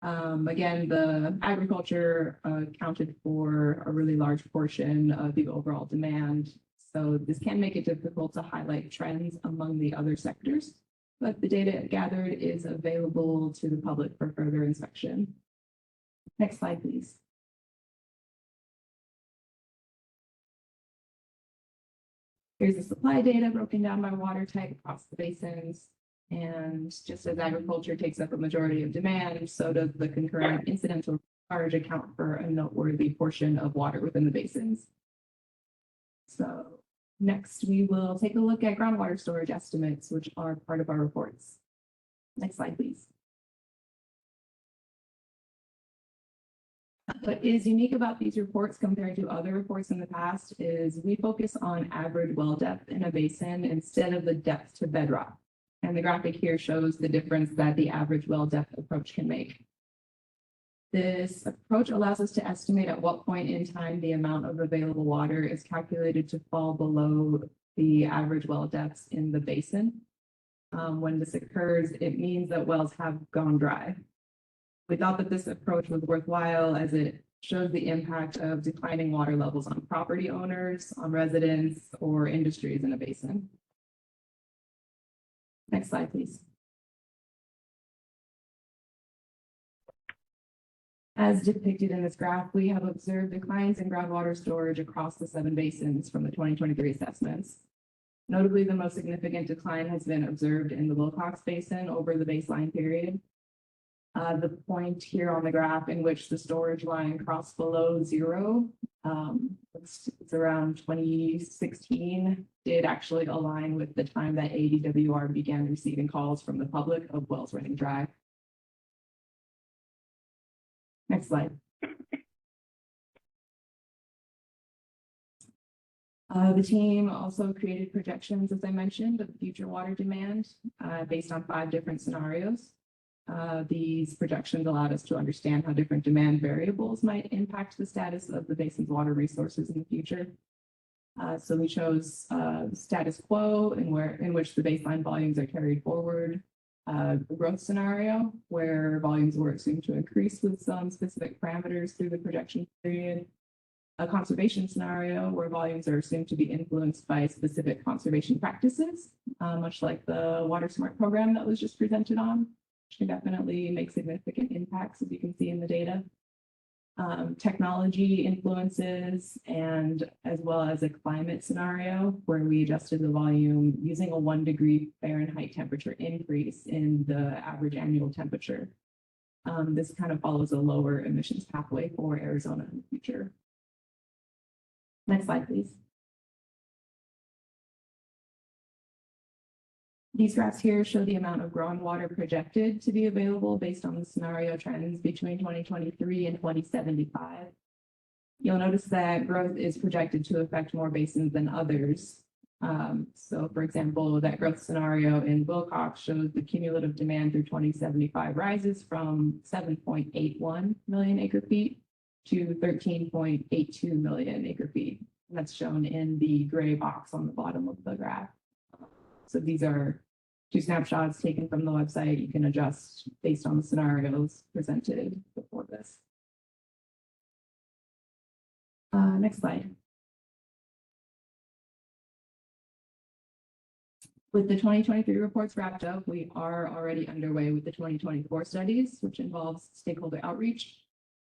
Speaker 9: Again, the agriculture accounted for a really large portion of the overall demand. So this can make it difficult to highlight trends among the other sectors, but the data gathered is available to the public for further inspection. Next slide, please. Here's the supply data broken down by water type across the basins. And just as agriculture takes up a majority of demand, so does the concurrent incidental charge account for a noteworthy portion of water within the basins. So next, we will take a look at groundwater storage estimates, which are part of our reports. Next slide, please. What is unique about these reports compared to other reports in the past is we focus on average well depth in a basin instead of the depth to bedrock. And the graphic here shows the difference that the average well depth approach can make. This approach allows us to estimate at what point in time the amount of available water is calculated to fall below the average well depths in the basin. When this occurs, it means that wells have gone dry. We thought that this approach was worthwhile as it shows the impact of declining water levels on property owners, on residents, or industries in a basin. Next slide, please. As depicted in this graph, we have observed declines in groundwater storage across the 7 basins from the 2023 assessments. Notably, the most significant decline has been observed in the Wilcox Basin over the baseline period. The point here on the graph in which the storage line crossed below zero, it's around 2016, did actually align with the time that ADWR began receiving calls from the public of wells running dry. Next slide. The team also created projections, as I mentioned, of future water demand based on 5 different scenarios. These projections allowed us to understand how different demand variables might impact the status of the basin's water resources in the future. So we chose status quo in which the baseline volumes are carried forward, a growth scenario where volumes were assumed to increase with some specific parameters through the projection period, a conservation scenario where volumes are assumed to be influenced by specific conservation practices, much like the Water Smart program that was just presented on, which can definitely make significant impacts, as you can see in the data. Technology influences, and as well as a climate scenario where we adjusted the volume using a 1 degree Fahrenheit temperature increase in the average annual temperature. This kind of follows a lower emissions pathway for Arizona in the future. Next slide, please. These graphs here show the amount of groundwater projected to be available based on the scenario trends between 2023 and 2075. You'll notice that growth is projected to affect more basins than others. So for example, that growth scenario in Wilcox shows the cumulative demand through 2075 rises from 7.81 million acre feet to 13.82 million acre feet. And that's shown in the gray box on the bottom of the graph. So these are 2 snapshots taken from the website. You can adjust based on the scenarios presented before this. Next slide. With the 2023 reports wrapped up, we are already underway with the 2024 studies, which involves stakeholder outreach.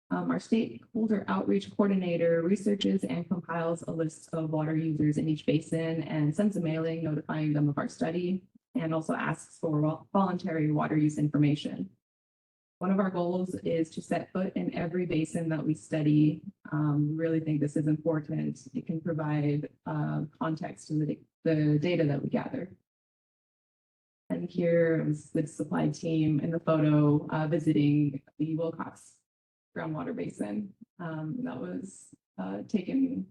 Speaker 9: Our stakeholder outreach coordinator researches and compiles a list of water users in each basin and sends a mailing notifying them of our study, and also asks for voluntary water use information. One of our goals is to set foot in every basin that we study. We really think this is important. It can provide context to the data that we gather. And here is the supply team in the photo visiting the Wilcox groundwater basin. That was taken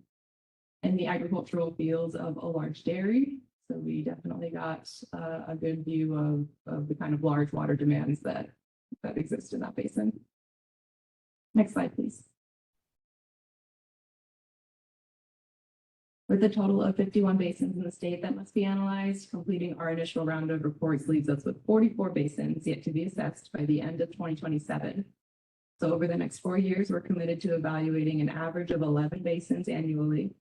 Speaker 9: in the agricultural fields of a large dairy. So we definitely got a good view of the kind of large water demands that that exist in that basin. Next slide, please. With a total of 51 basins in the state that must be analyzed, completing our initial round of reports leaves us with 44 basins yet to be assessed by the end of 2027. So over the next 4 years, we're committed to evaluating an average of 11 basins annually.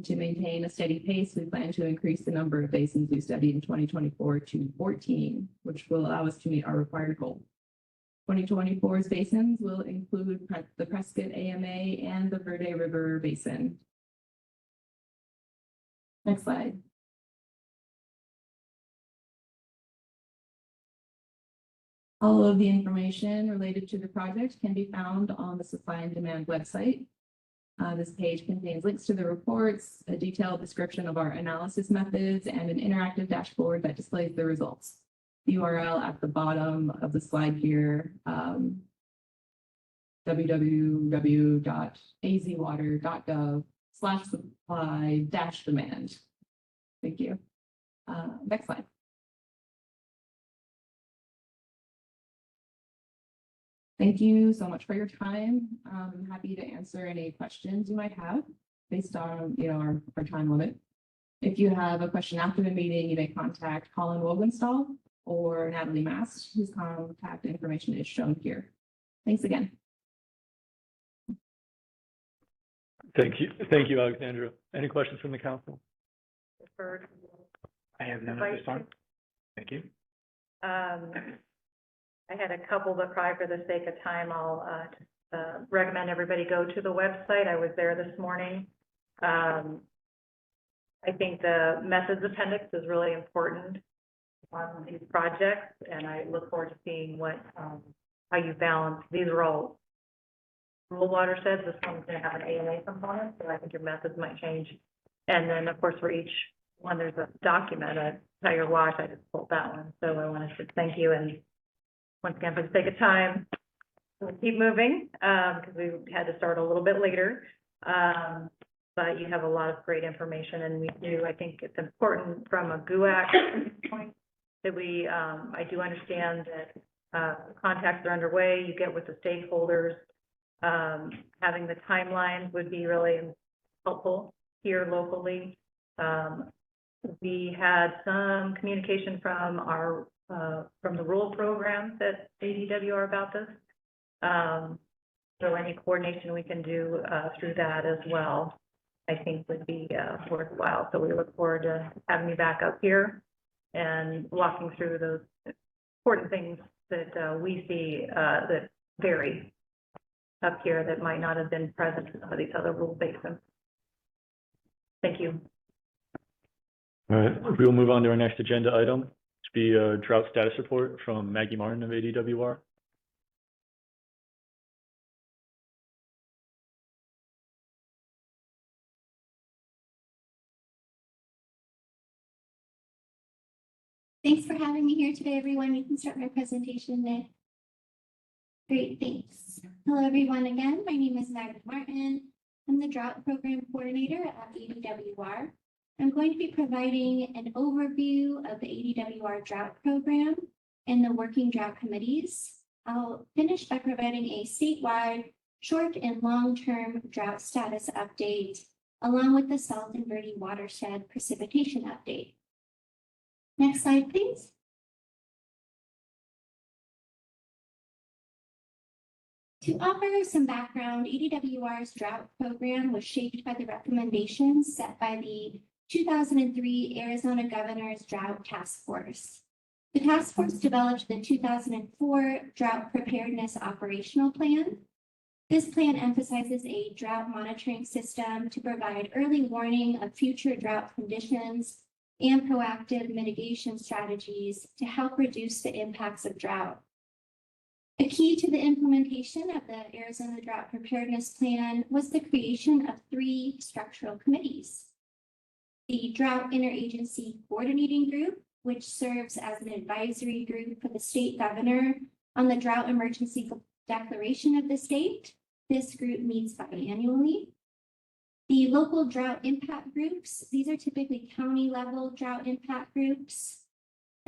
Speaker 9: To maintain a steady pace, we plan to increase the number of basins we studied in 2024 to 14, which will allow us to meet our required goal. 2024's basins will include the Prescott AMA and the Verde River Basin. Next slide. All of the information related to the project can be found on the supply and demand website. This page contains links to the reports, a detailed description of our analysis methods, and an interactive dashboard that displays the results. The URL at the bottom of the slide here, www.azwater.gov/supply-demand. Thank you. Next slide. Thank you so much for your time. I'm happy to answer any questions you might have based on, our time limit. If you have a question after the meeting, you may contact Colin Wogenstall or Natalie Mast, whose contact information is shown here. Thanks again.
Speaker 1: Thank you, Alexandra. Any questions from the council?
Speaker 11: I have none at this time. Thank you.
Speaker 3: I had a couple, but probably for the sake of time, I'll recommend everybody go to the website. I was there this morning. I think the methods appendix is really important on these projects, and I look forward to seeing how you balance. These are all rural watersheds. This one's going to have an AMA component, so I think your methods might change. And then, of course, for each one, there's a document, a Tiger Watch. I just pulled that one, so I want to thank you. And once again, for the sake of time, we'll keep moving because we had to start a little bit later. But you have a lot of great information, and I think it's important from a GUAC point that I do understand that contacts are underway. You get with the stakeholders. Having the timelines would be really helpful here locally. We had some communication from the rural programs at ADWR about this. So any coordination we can do through that as well, I think would be worthwhile. So we look forward to having you back up here and walking through those important things that we see that vary up here that might not have been present in some of these other rural basins. Thank you.
Speaker 1: All right, we'll move on to our next agenda item, to be a drought status report from Maggie Martin of ADWR.
Speaker 10: Thanks for having me here today, everyone. You can start my presentation now. Great, thanks. Hello, everyone. Again, my name is Maggie Martin. I'm the Drought Program Coordinator at ADWR. I'm going to be providing an overview of the ADWR Drought Program and the Working Drought Committees. I'll finish by providing a statewide short and long-term drought status update, along with the Salt and Verde Watershed precipitation update. Next slide, please. To offer some background, ADWR's drought program was shaped by the recommendations set by the 2003 Arizona Governor's Drought Task Force. The task force developed the 2004 Drought Preparedness Operational Plan. This plan emphasizes a drought monitoring system to provide early warning of future drought conditions and proactive mitigation strategies to help reduce the impacts of drought. A key to the implementation of the Arizona Drought Preparedness Plan was the creation of 3 structural committees. The Drought Interagency Coordinating Group, which serves as an advisory group for the state governor on the drought emergency declaration of the state. This group meets biannually. The local drought impact groups, these are typically county level drought impact groups.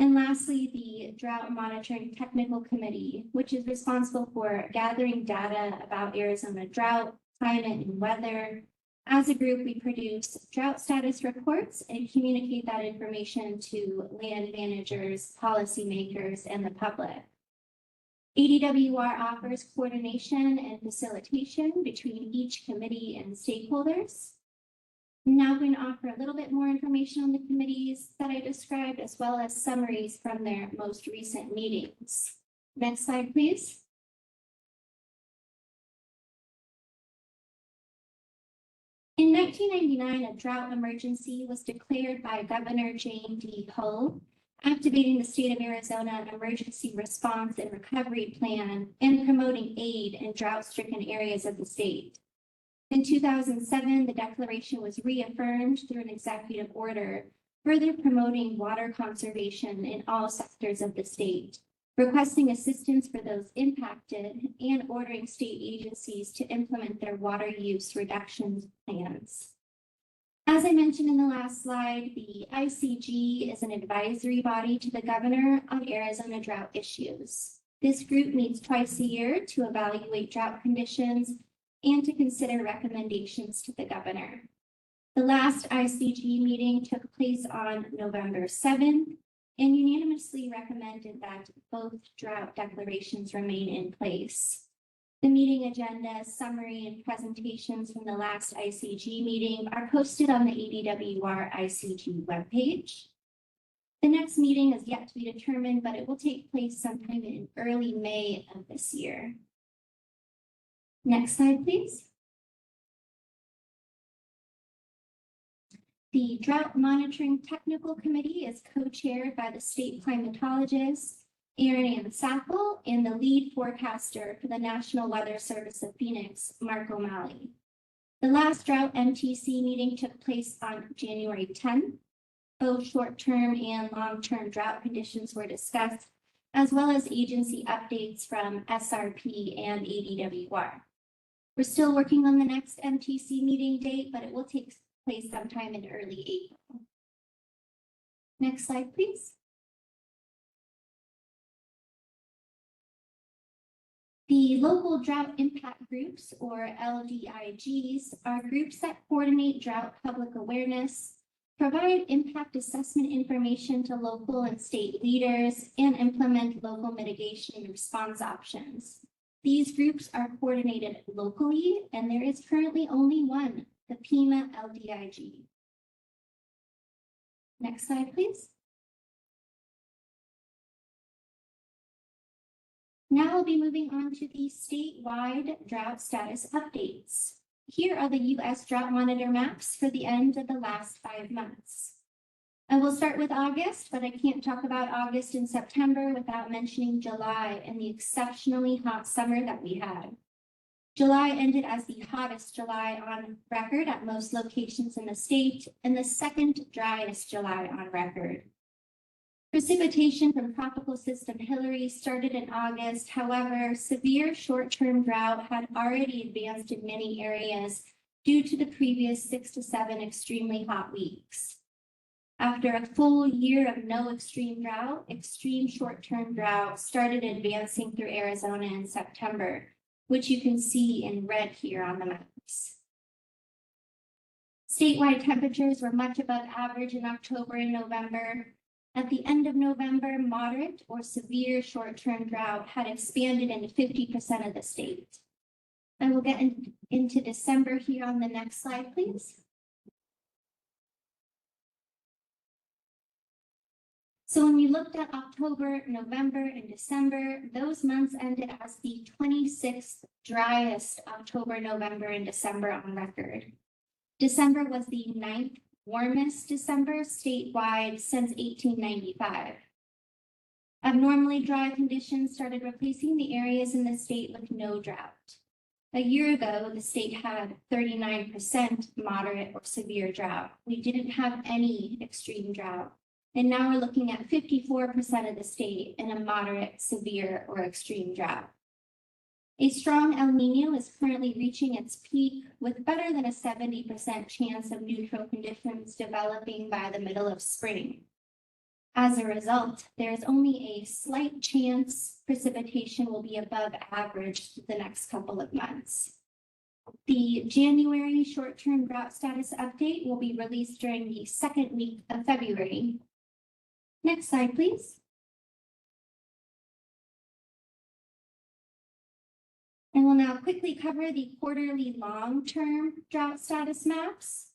Speaker 10: And lastly, the Drought Monitoring Technical Committee, which is responsible for gathering data about Arizona drought, climate, and weather. As a group, we produce drought status reports and communicate that information to land managers, policymakers, and the public. ADWR offers coordination and facilitation between each committee and stakeholders. I'm now going to offer a little bit more information on the committees that I described, as well as summaries from their most recent meetings. Next slide, please. In 1999, a drought emergency was declared by Governor Jane D. Hull, activating the state of Arizona Emergency Response and Recovery Plan and promoting aid in drought-stricken areas of the state. In 2007, the declaration was reaffirmed through an executive order, further promoting water conservation in all sectors of the state, requesting assistance for those impacted, and ordering state agencies to implement their water use reduction plans. As I mentioned in the last slide, the ICG is an advisory body to the governor on Arizona drought issues. This group meets twice a year to evaluate drought conditions and to consider recommendations to the governor. The last ICG meeting took place on November 7th and unanimously recommended that both drought declarations remain in place. The meeting agenda, summary, and presentations from the last ICG meeting are posted on the ADWR ICG webpage. The next meeting is yet to be determined, but it will take place sometime in early May of this year. Next slide, please. The Drought Monitoring Technical Committee is co-chaired by the state climatologist, Erin Ann Sappel, and the lead forecaster for the National Weather Service of Phoenix, Mark O'Malley. The last drought MTC meeting took place on January 10th. Both short-term and long-term drought conditions were discussed, as well as agency updates from SRP and ADWR. We're still working on the next MTC meeting date, but it will take place sometime in early April. Next slide, please. The local drought impact groups, or LDIGs, are groups that coordinate drought public awareness, provide impact assessment information to local and state leaders, and implement local mitigation and response options. These groups are coordinated locally, and there is currently only one, the Pima LDIG. Next slide, please. Now we'll be moving on to the statewide drought status updates. Here are the U.S. drought monitor maps for the end of the last 5 months. I will start with August, but I can't talk about August and September without mentioning July and the exceptionally hot summer that we had. July ended as the hottest July on record at most locations in the state and the second driest July on record. Precipitation from tropical system Hillary started in August. However, severe short-term drought had already advanced in many areas due to the previous 6 to 7 extremely hot weeks. After a full year of no extreme drought, extreme short-term drought started advancing through Arizona in September, which you can see in red here on the maps. Statewide temperatures were much above average in October and November. At the end of November, moderate or severe short-term drought had expanded into 50% of the state. I will get into December here on the next slide, please. So when we looked at October, November, and December, those months ended as the 26th driest October, November, and December on record. December was the 9th warmest December statewide since 1895. Abnormally dry conditions started replacing the areas in the state with no drought. A year ago, the state had 39% moderate or severe drought. We didn't have any extreme drought. And now we're looking at 54% of the state in a moderate, severe, or extreme drought. A strong El Nino is currently reaching its peak with better than a 70% chance of neutral conditions developing by the middle of spring. As a result, there is only a slight chance precipitation will be above average the next couple of months. The January short-term drought status update will be released during the second week of February. Next slide, please. And we'll now quickly cover the quarterly long-term drought status maps.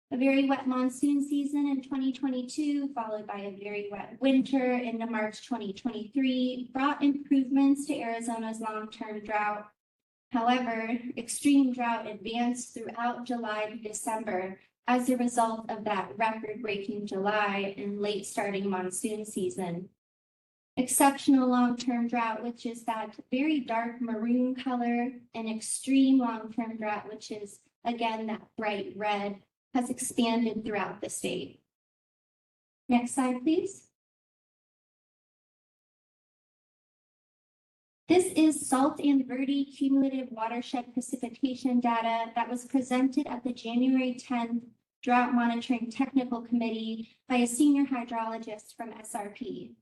Speaker 10: A very wet monsoon season in 2022, followed by a very wet winter into March 2023, brought improvements to Arizona's long-term drought. However, extreme drought advanced throughout July to December as a result of that record-breaking July and late starting monsoon season. Exceptional long-term drought, which is that very dark maroon color, and extreme long-term drought, which is again that bright red, has expanded throughout the state. Next slide, please. This is Salt and Verde cumulative watershed precipitation data that was presented at the January 10th Drought Monitoring Technical Committee by a senior hydrologist from SRP.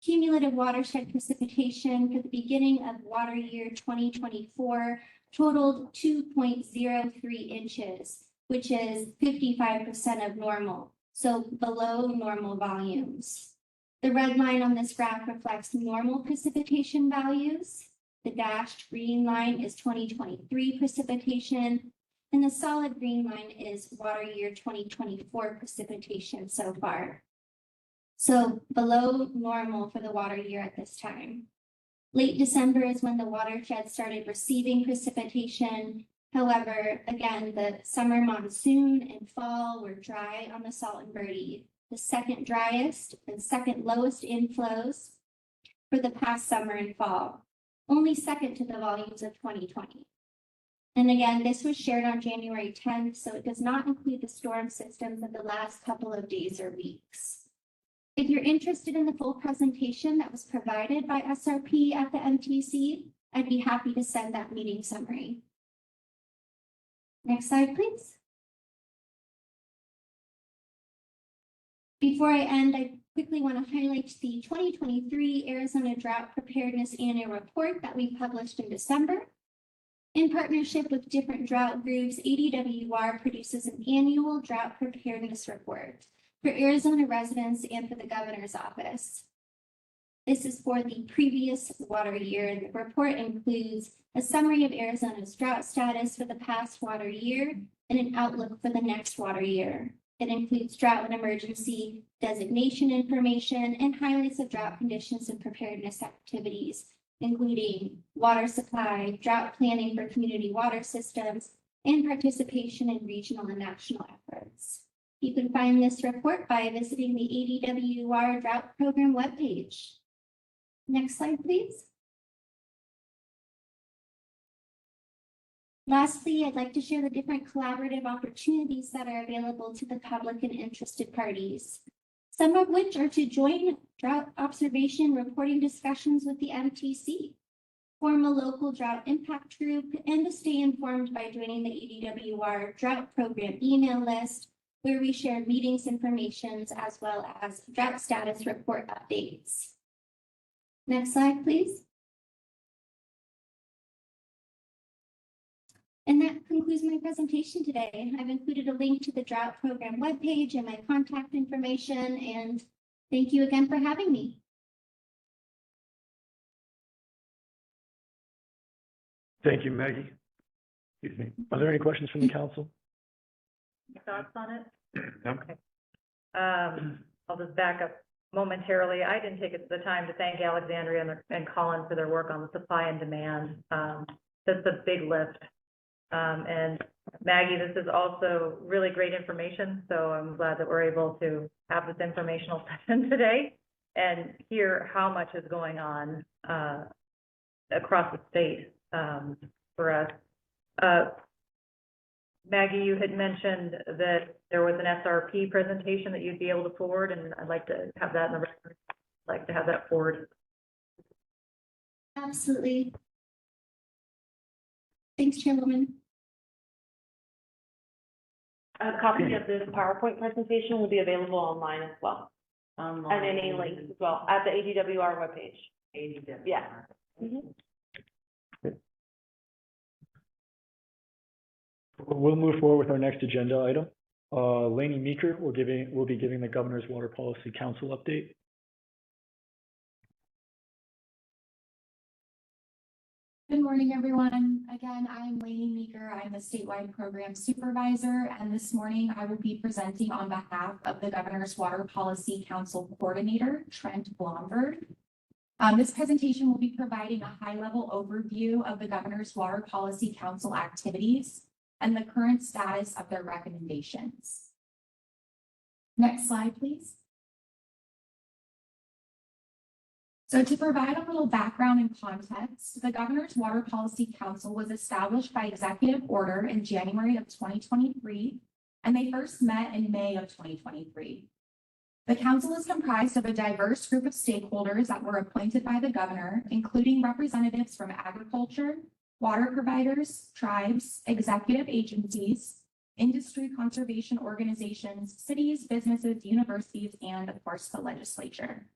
Speaker 10: Cumulative watershed precipitation for the beginning of water year 2024 totaled 2.03 inches, which is 55% of normal, so below normal volumes. The red line on this graph reflects normal precipitation values. The dashed green line is 2023 precipitation, and the solid green line is water year 2024 precipitation so far. So below normal for the water year at this time. Late December is when the watershed started receiving precipitation. However, again, the summer monsoon and fall were dry on the Salt and Verde, the second driest and second lowest inflows for the past summer and fall, only second to the volumes of 2020. And again, this was shared on January 10th, so it does not include the storm systems of the last couple of days or weeks. If you're interested in the full presentation that was provided by SRP at the MTC, I'd be happy to send that meeting summary. Next slide, please. Before I end, I quickly want to highlight the 2023 Arizona Drought Preparedness Annual Report that we published in December. In partnership with different drought groups, ADWR produces an annual drought preparedness report for Arizona residents and for the governor's office. This is for the previous water year, and the report includes a summary of Arizona's drought status for the past water year and an outlook for the next water year. It includes drought and emergency designation information and highlights of drought conditions and preparedness activities, including water supply, drought planning for community water systems, and participation in regional and national efforts. You can find this report by visiting the ADWR Drought Program webpage. Next slide, please. Lastly, I'd like to share the different collaborative opportunities that are available to the public and interested parties, some of which are to join drought observation reporting discussions with the MTC, form a local drought impact group, and to stay informed by joining the ADWR Drought Program email list, where we share meetings information as well as drought status report updates. Next slide, please. And that concludes my presentation today. I've included a link to the drought program webpage and my contact information, and thank you again for having me.
Speaker 1: Thank you, Maggie. Excuse me. Are there any questions from the council?
Speaker 3: Thoughts on it?
Speaker 1: No.
Speaker 3: Okay. I'll just back up momentarily. I didn't take the time to thank Alexandria and Colin for their work on the supply and demand. That's a big lift. And Maggie, this is also really great information. So I'm glad that we're able to have this informational session today and hear how much is going on across the state for us. Maggie, you had mentioned that there was an SRP presentation that you'd be able to forward, and I'd like to have that in the record. I'd like to have that forward.
Speaker 10: Absolutely. Thanks, Chairwoman.
Speaker 12: A copy of this PowerPoint presentation will be available online as well.
Speaker 6: Online.
Speaker 12: and any links as well at the ADWR webpage.
Speaker 6: ADW.
Speaker 12: Yeah. Mhm.
Speaker 1: We'll move forward with our next agenda item. Laney Meeker will be giving the Governor's Water Policy Council update.
Speaker 9: Good morning, everyone. Again, I'm Lainey Meeker. I'm the statewide program supervisor, and this morning I will be presenting on behalf of the Governor's Water Policy Council Coordinator, Trent Blomberg. This presentation will be providing a high-level overview of the Governor's Water Policy Council activities and the current status of their recommendations. Next slide, please. So to provide a little background and context, the Governor's Water Policy Council was established by executive order in January of 2023, and they first met in May of 2023. The council is comprised of a diverse group of stakeholders that were appointed by the governor, including representatives from agriculture, water providers, tribes, executive agencies, industry conservation organizations, cities, businesses, universities, and of course, the legislature.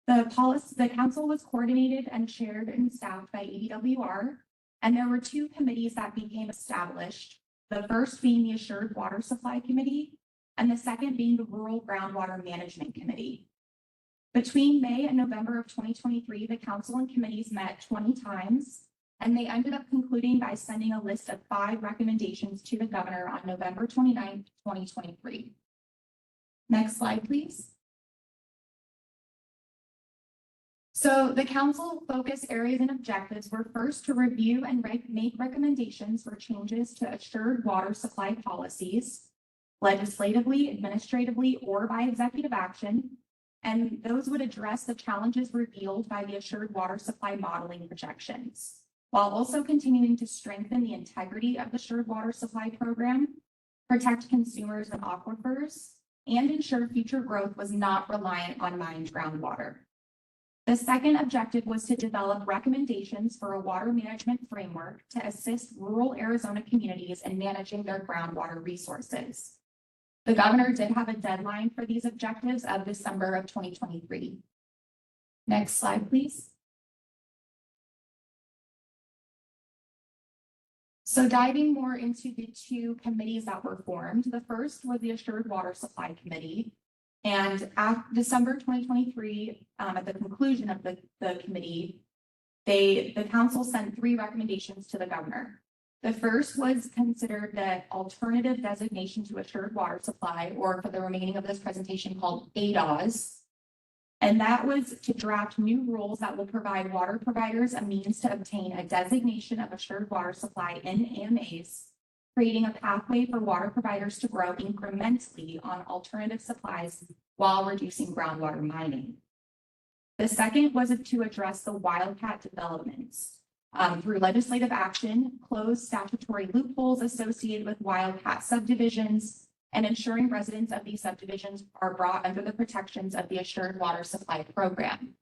Speaker 9: The council was coordinated and chaired and staffed by ADWR, and there were two committees that became established, the first being the Assured Water Supply Committee, and the second being the Rural Groundwater Management Committee. Between May and November of 2023, the council and committees met 20 times, and they ended up concluding by sending a list of 5 recommendations to the governor on November 29th, 2023. Next slide, please. So the council focus areas and objectives were first to review and make recommendations for changes to assured water supply policies, legislatively, administratively, or by executive action, and those would address the challenges revealed by the assured water supply modeling projections, while also continuing to strengthen the integrity of the assured water supply program, protect consumers and aquifers, and ensure future growth was not reliant on mined groundwater. The second objective was to develop recommendations for a water management framework to assist rural Arizona communities in managing their groundwater resources. The governor did have a deadline for these objectives of December of 2023. Next slide, please. So diving more into the two committees that were formed, the first was the Assured Water Supply Committee. And at December 2023, at the conclusion of the committee, the council sent 3 recommendations to the governor. The first was considered the alternative designation to assured water supply, or for the remaining of this presentation called ADAS. And that was to draft new rules that will provide water providers a means to obtain a designation of assured water supply in AMAs, creating a pathway for water providers to grow incrementally on alternative supplies while reducing groundwater mining. The second was to address the wildcat developments. Through legislative action, close statutory loopholes associated with wildcat subdivisions, and ensuring residents of these subdivisions are brought under the protections of the Assured Water Supply Program.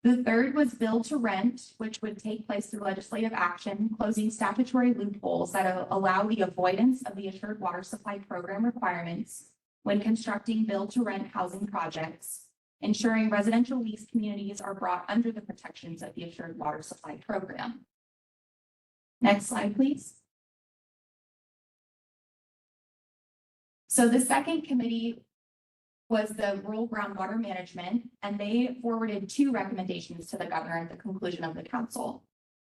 Speaker 9: The third was build to rent, which would take place through legislative action, closing statutory loopholes that allow the avoidance of the Assured Water Supply Program requirements when constructing build to rent housing projects, ensuring residential lease communities are brought under the protections of the Assured Water Supply Program. Next slide, please. So the second committee was the Rural Groundwater Management, and they forwarded 2 recommendations to the governor at the conclusion of the council.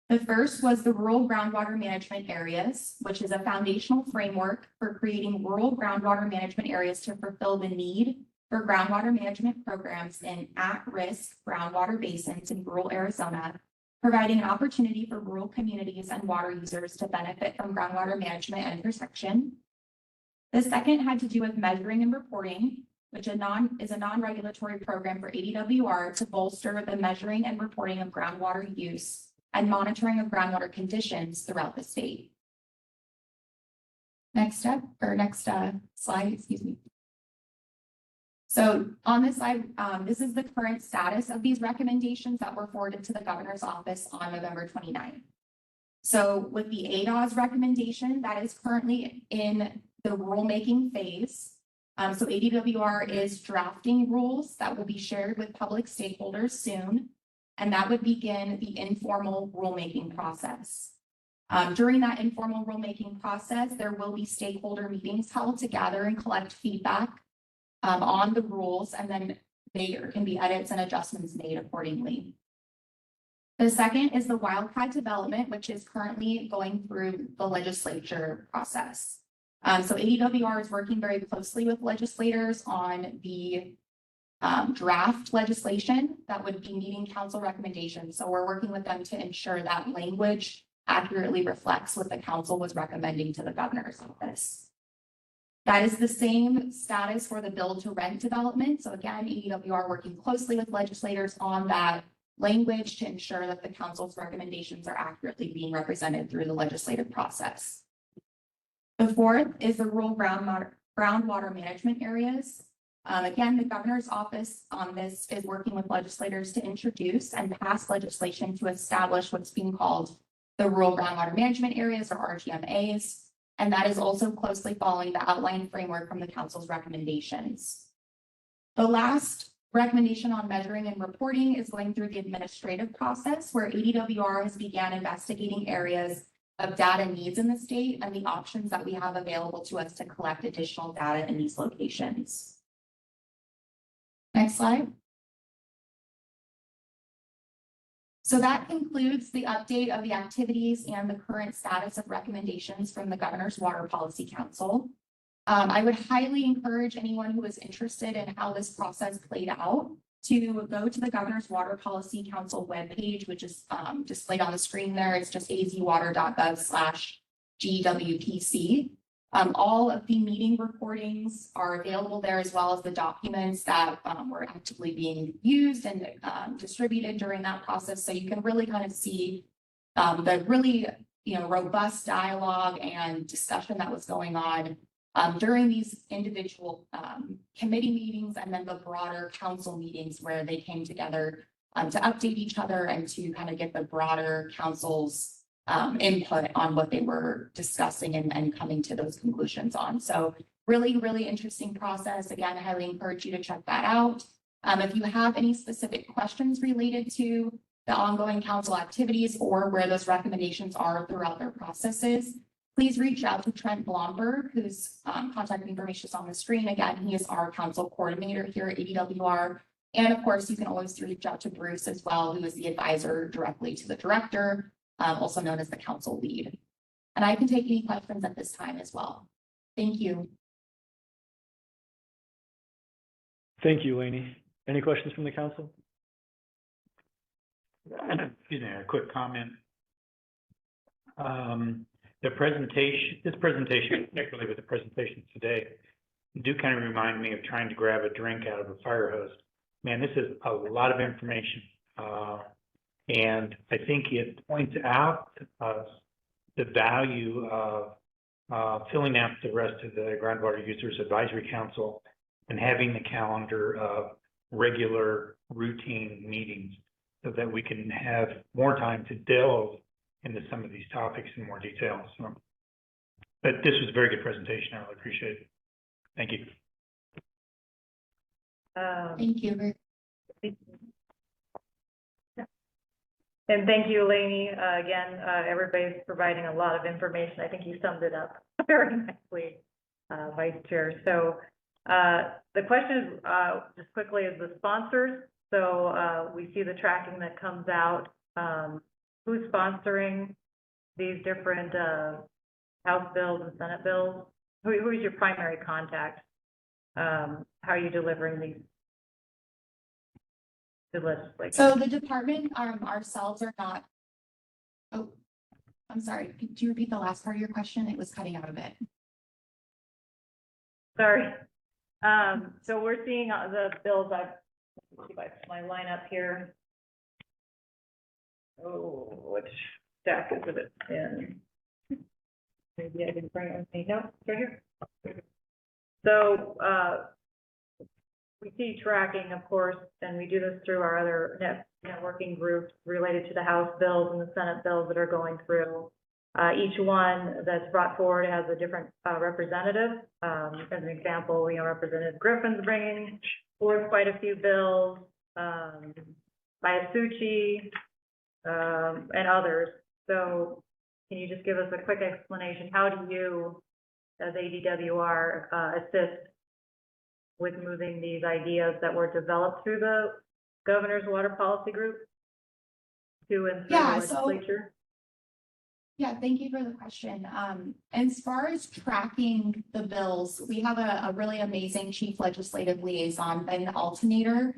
Speaker 9: The first was the Rural Groundwater Management Areas, which is a foundational framework for creating rural groundwater management areas to fulfill the need for groundwater management programs in at-risk groundwater basins in rural Arizona, providing an opportunity for rural communities and water users to benefit from groundwater management and protection. The second had to do with measuring and reporting, which is a non-regulatory program for ADWR to bolster the measuring and reporting of groundwater use and monitoring of groundwater conditions throughout the state. Next slide, excuse me. So on this slide, this is the current status of these recommendations that were forwarded to the governor's office on November 29th. So with the ADAS recommendation, that is currently in the rulemaking phase. So ADWR is drafting rules that will be shared with public stakeholders soon, and that would begin the informal rulemaking process. During that informal rulemaking process, there will be stakeholder meetings held to gather and collect feedback on the rules, and then there can be edits and adjustments made accordingly. The second is the wildcat development, which is currently going through the legislature process. So ADWR is working very closely with legislators on the draft legislation that would be meeting council recommendations. So we're working with them to ensure that language accurately reflects what the council was recommending to the governor's office. That is the same status for the build to rent development. So again, ADWR working closely with legislators on that language to ensure that the council's recommendations are accurately being represented through the legislative process. The fourth is the rural groundwater management areas. Again, the governor's office on this is working with legislators to introduce and pass legislation to establish what's being called the rural groundwater management areas, or RGMAs. And that is also closely following the outline framework from the council's recommendations. The last recommendation on measuring and reporting is going through the administrative process, where ADWR has began investigating areas of data needs in the state and the options that we have available to us to collect additional data in these locations. Next slide. So that concludes the update of the activities and the current status of recommendations from the Governor's Water Policy Council. I would highly encourage anyone who is interested in how this process played out to go to the Governor's Water Policy Council webpage, which is displayed on the screen there. It's just azwater.gov/GWPC. All of the meeting recordings are available there, as well as the documents that were actively being used and distributed during that process. So you can really kind of see the really, robust dialogue and discussion that was going on during these individual committee meetings, and then the broader council meetings where they came together to update each other and to kind of get the broader council's input on what they were discussing and coming to those conclusions on. So really, really interesting process. Again, I highly encourage you to check that out. If you have any specific questions related to the ongoing council activities or where those recommendations are throughout their processes, please reach out to Trent Blomberg, whose contact information is on the screen. Again, he is our council coordinator here at ADWR. And of course, you can always reach out to Bruce as well, who is the advisor directly to the director, also known as the council lead. And I can take any questions at this time as well. Thank you.
Speaker 1: Thank you, Lainey. Any questions from the council?
Speaker 11: Excuse me, a quick comment. This presentation, particularly with the presentations today, do kind of remind me of trying to grab a drink out of a fire hose. Man, this is a lot of information. And I think it points out to us the value of filling out the rest of the Groundwater Users Advisory Council and having the calendar of regular routine meetings so that we can have more time to delve into some of these topics in more detail. So, but this was a very good presentation. I really appreciate it. Thank you.
Speaker 9: Thank you.
Speaker 3: And thank you, Lainey. Again, everybody's providing a lot of information. I think you summed it up very nicely, Vice Chair. So the question is, just quickly, is the sponsors. So we see the tracking that comes out. Who's sponsoring these different House bills and Senate bills? Who is your primary contact? How are you delivering these to legislators?
Speaker 9: So the department ourselves are not. Oh, I'm sorry. Could you repeat the last part of your question? It was cutting out a bit.
Speaker 3: Sorry. So we're seeing the bills. Let's see if I put my line up here. Oh, which stack is it in? Maybe I didn't bring it with me. No, it's right here. So we see tracking, of course, and we do this through our other networking groups related to the House bills and the Senate bills that are going through. Each one that's brought forward has a different representative. As an example, Representative Griffin's bringing forth quite a few bills, Mayasuchi, and others. So can you just give us a quick explanation? How do you, as ADWR, assist with moving these ideas that were developed through the Governor's Water Policy Group to and through the legislature?
Speaker 9: Yeah, thank you for the question. As far as tracking the bills, we have a really amazing chief legislative liaison, Ben Alternator,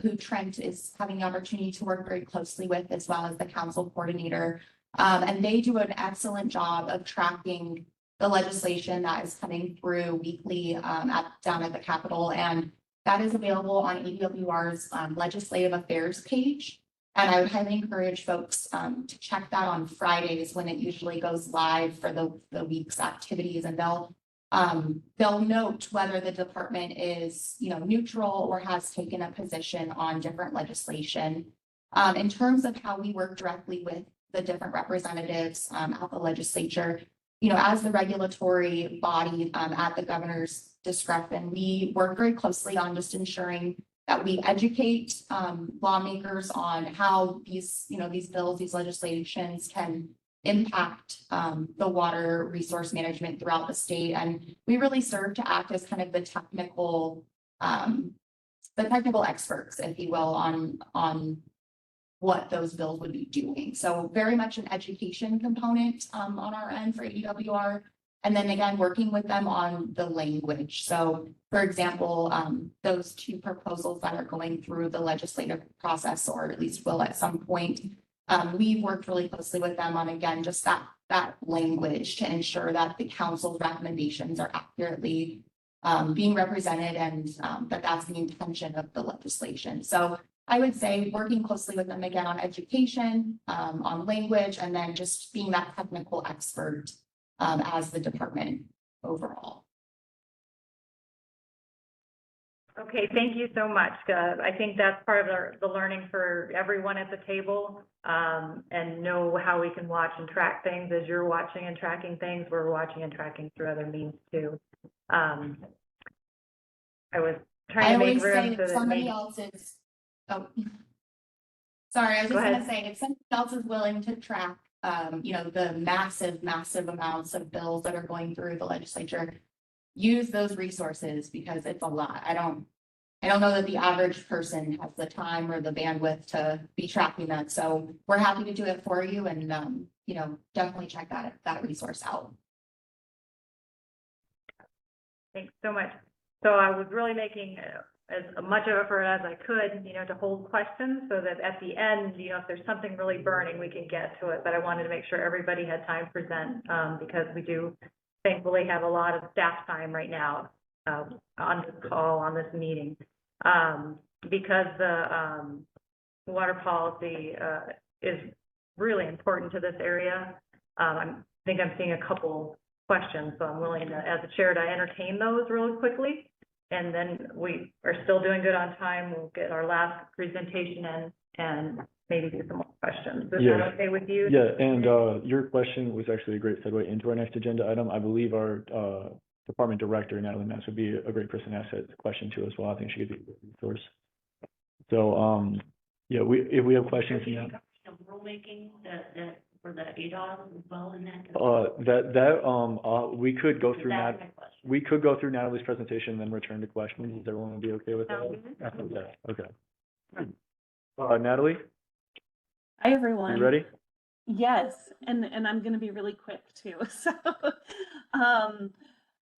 Speaker 9: who Trent is having the opportunity to work very closely with, as well as the council coordinator. And they do an excellent job of tracking the legislation that is coming through weekly down at the Capitol. And that is available on ADWR's legislative affairs page. And I would highly encourage folks to check that on Fridays when it usually goes live for the week's activities, and they'll note whether the department is neutral or has taken a position on different legislation. In terms of how we work directly with the different representatives at the legislature, as the regulatory body at the governor's discretion, we work very closely on just ensuring that we educate lawmakers on how these bills, these legislations can impact the water resource management throughout the state. And we really serve to act as kind of the technical experts, if you will, on what those bills would be doing. So very much an education component on our end for ADWR. And then again, working with them on the language. So for example, those two proposals that are going through the legislative process, or at least will at some point, we've worked really closely with them on, again, just that language to ensure that the council's recommendations are accurately being represented, and that's the intention of the legislation. So I would say working closely with them again on education, on language, and then just being that technical expert as the department overall.
Speaker 3: Okay, thank you so much. I think that's part of the learning for everyone at the table, and know how we can watch and track things. As you're watching and tracking things, we're watching and tracking through other means too. I was trying to make room so that
Speaker 9: somebody else is, sorry, I was just gonna say, if somebody else is willing to track the massive amounts of bills that are going through the legislature, use those resources, because it's a lot. I don't know that the average person has the time or the bandwidth to be tracking that. So we're happy to do it for you, and definitely check that resource out.
Speaker 3: Thanks so much. So I was really making as much of an effort as I could, to hold questions, so that at the end, if there's something really burning, we can get to it. But I wanted to make sure everybody had time to present, because we do thankfully have a lot of staff time right now on this call, on this meeting, because the water policy is really important to this area. I think I'm seeing a couple questions, so I'm willing to, as a chair, to entertain those really quickly. And then we are still doing good on time. We'll get our last presentation in and maybe do some more questions. Is that okay with you?
Speaker 1: Yeah, and your question was actually a great segue into our next agenda item. I believe our department director, Natalie Mass, would be a great person to ask that question to as well. I think she could be a good resource. So, if we have questions,
Speaker 5: Rulemaking for the ADOS as well in that?
Speaker 1: We could go through we could go through Natalie's presentation and then return to questions. Is everyone would be okay with that? Okay. Natalie?
Speaker 8: Hi, everyone.
Speaker 1: You ready?
Speaker 8: Yes, and I'm going to be really quick too. So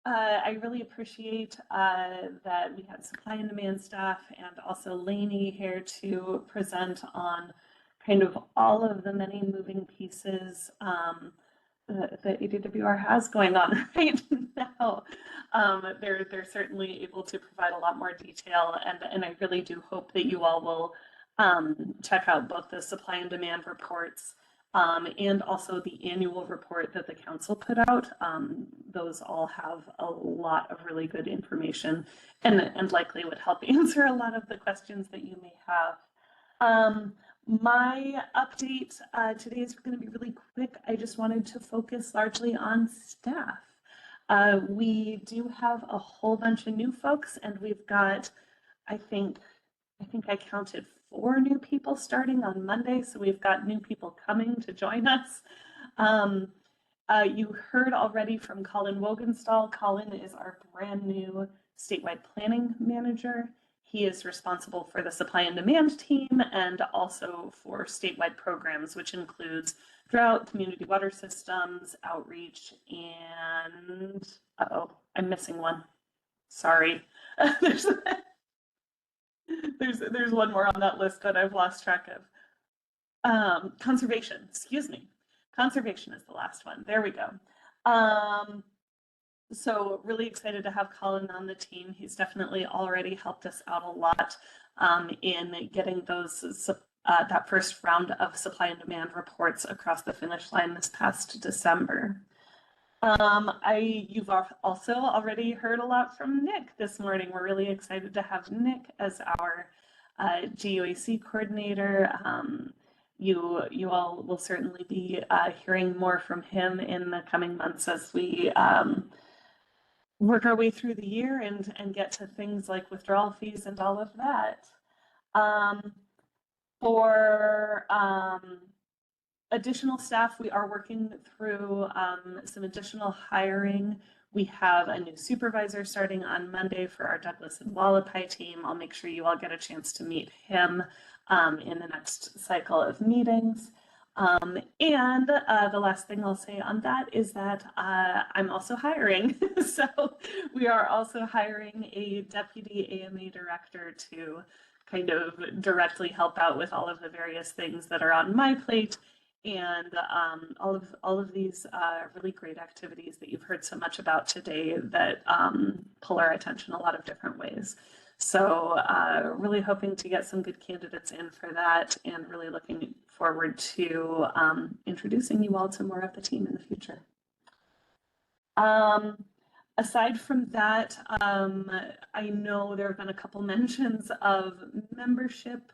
Speaker 8: I really appreciate that we had supply and demand staff and also Lainey here to present on kind of all of the many moving pieces that ADWR has going on right now. They're certainly able to provide a lot more detail, and I really do hope that you all will check out both the supply and demand reports and also the annual report that the council put out. Those all have a lot of really good information and likely would help answer a lot of the questions that you may have. My update today is going to be really quick, I just wanted to focus largely on staff. We do have a whole bunch of new folks, and we've got, I think I counted 4 new people starting on Monday, so we've got new people coming to join us. You heard already from Colin Wogenstall. Colin is our brand new statewide planning manager. He is responsible for the supply and demand team and also for statewide programs, which includes drought, community water systems, outreach, and, I'm missing one. Sorry. There's one more on that list that I've lost track of. Conservation, excuse me. Conservation is the last one. There we go. So really excited to have Colin on the team. He's definitely already helped us out a lot in getting those that first round of supply and demand reports across the finish line this past December. You've also already heard a lot from Nick this morning. We're really excited to have Nick as our GUAC coordinator. You all will certainly be hearing more from him in the coming months as we work our way through the year and get to things like withdrawal fees and all of that. For additional staff, we are working through some additional hiring. We have a new supervisor starting on Monday for our Douglas and Wallapai team. I'll make sure you all get a chance to meet him in the next cycle of meetings. And the last thing I'll say on that is that I'm also hiring. So we are also hiring a deputy AMA director to kind of directly help out with all of the various things that are on my plate and all of these really great activities that you've heard so much about today that pull our attention a lot of different ways. So really hoping to get some good candidates in for that and really looking forward to introducing you all to more of the team in the future. Aside from that, I know there have been a couple mentions of membership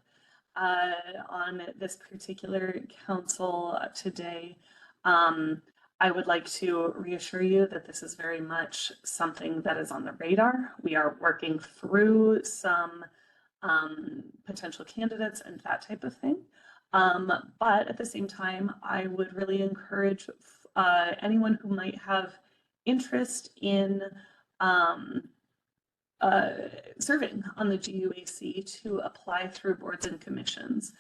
Speaker 8: on this particular council today. I would like to reassure you that this is very much something that is on the radar. We are working through some potential candidates and that type of thing. But at the same time, I would really encourage anyone who might have interest in serving on the GUAC to apply through boards and commissions.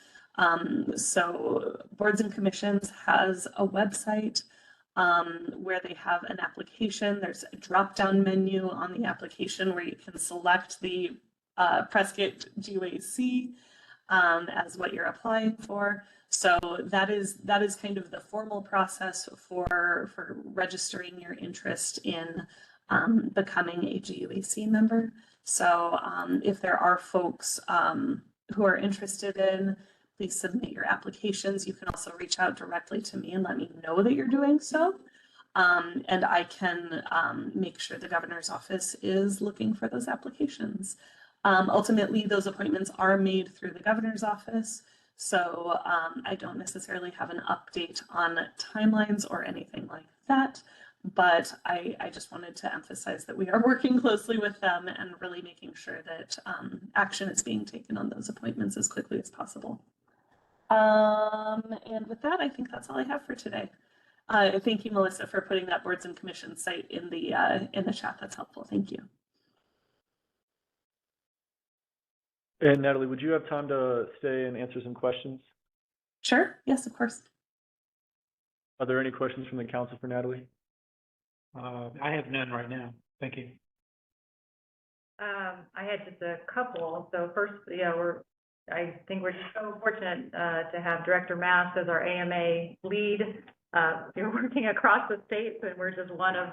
Speaker 8: So boards and commissions has a website where they have an application. There's a drop-down menu on the application where you can select the Prescott GUAC as what you're applying for. So that is kind of the formal process for registering your interest in becoming a GUAC member. So if there are folks who are interested in, please submit your applications. You can also reach out directly to me and let me know that you're doing so. And I can make sure the governor's office is looking for those applications. Ultimately, those appointments are made through the governor's office. So I don't necessarily have an update on timelines or anything like that. But I just wanted to emphasize that we are working closely with them and really making sure that action is being taken on those appointments as quickly as possible. And with that, I think that's all I have for today. Thank you, Melissa, for putting that boards and commissions site in the chat. That's helpful. Thank you.
Speaker 1: And Natalie, would you have time to stay and answer some questions?
Speaker 8: Sure. Yes, of course.
Speaker 1: Are there any questions from the council for Natalie?
Speaker 11: I have none right now. Thank you.
Speaker 3: I had just a couple. So first, yeah, I think we're just so fortunate to have Director Mast as our AMA lead. You're working across the state, and we're just one of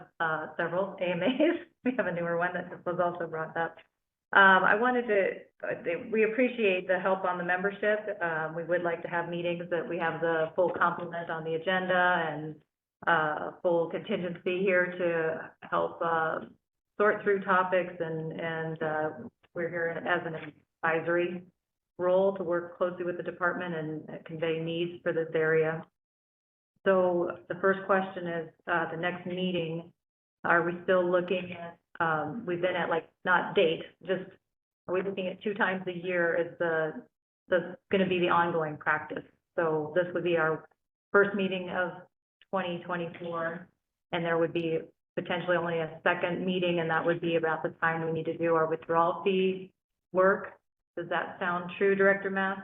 Speaker 3: several AMAs. We have a newer one that was also brought up. We appreciate the help on the membership. We would like to have meetings that we have the full complement on the agenda and full contingency here to help sort through topics, and we're here as an advisory role to work closely with the department and convey needs for this area. So the first question is, the next meeting, are we still looking at, we've been at like, not date, just, are we looking at 2 times a year as gonna be the ongoing practice? So this would be our first meeting of 2024, and there would be potentially only a second meeting, and that would be about the time we need to do our withdrawal fee work. Does that sound true, Director Mast?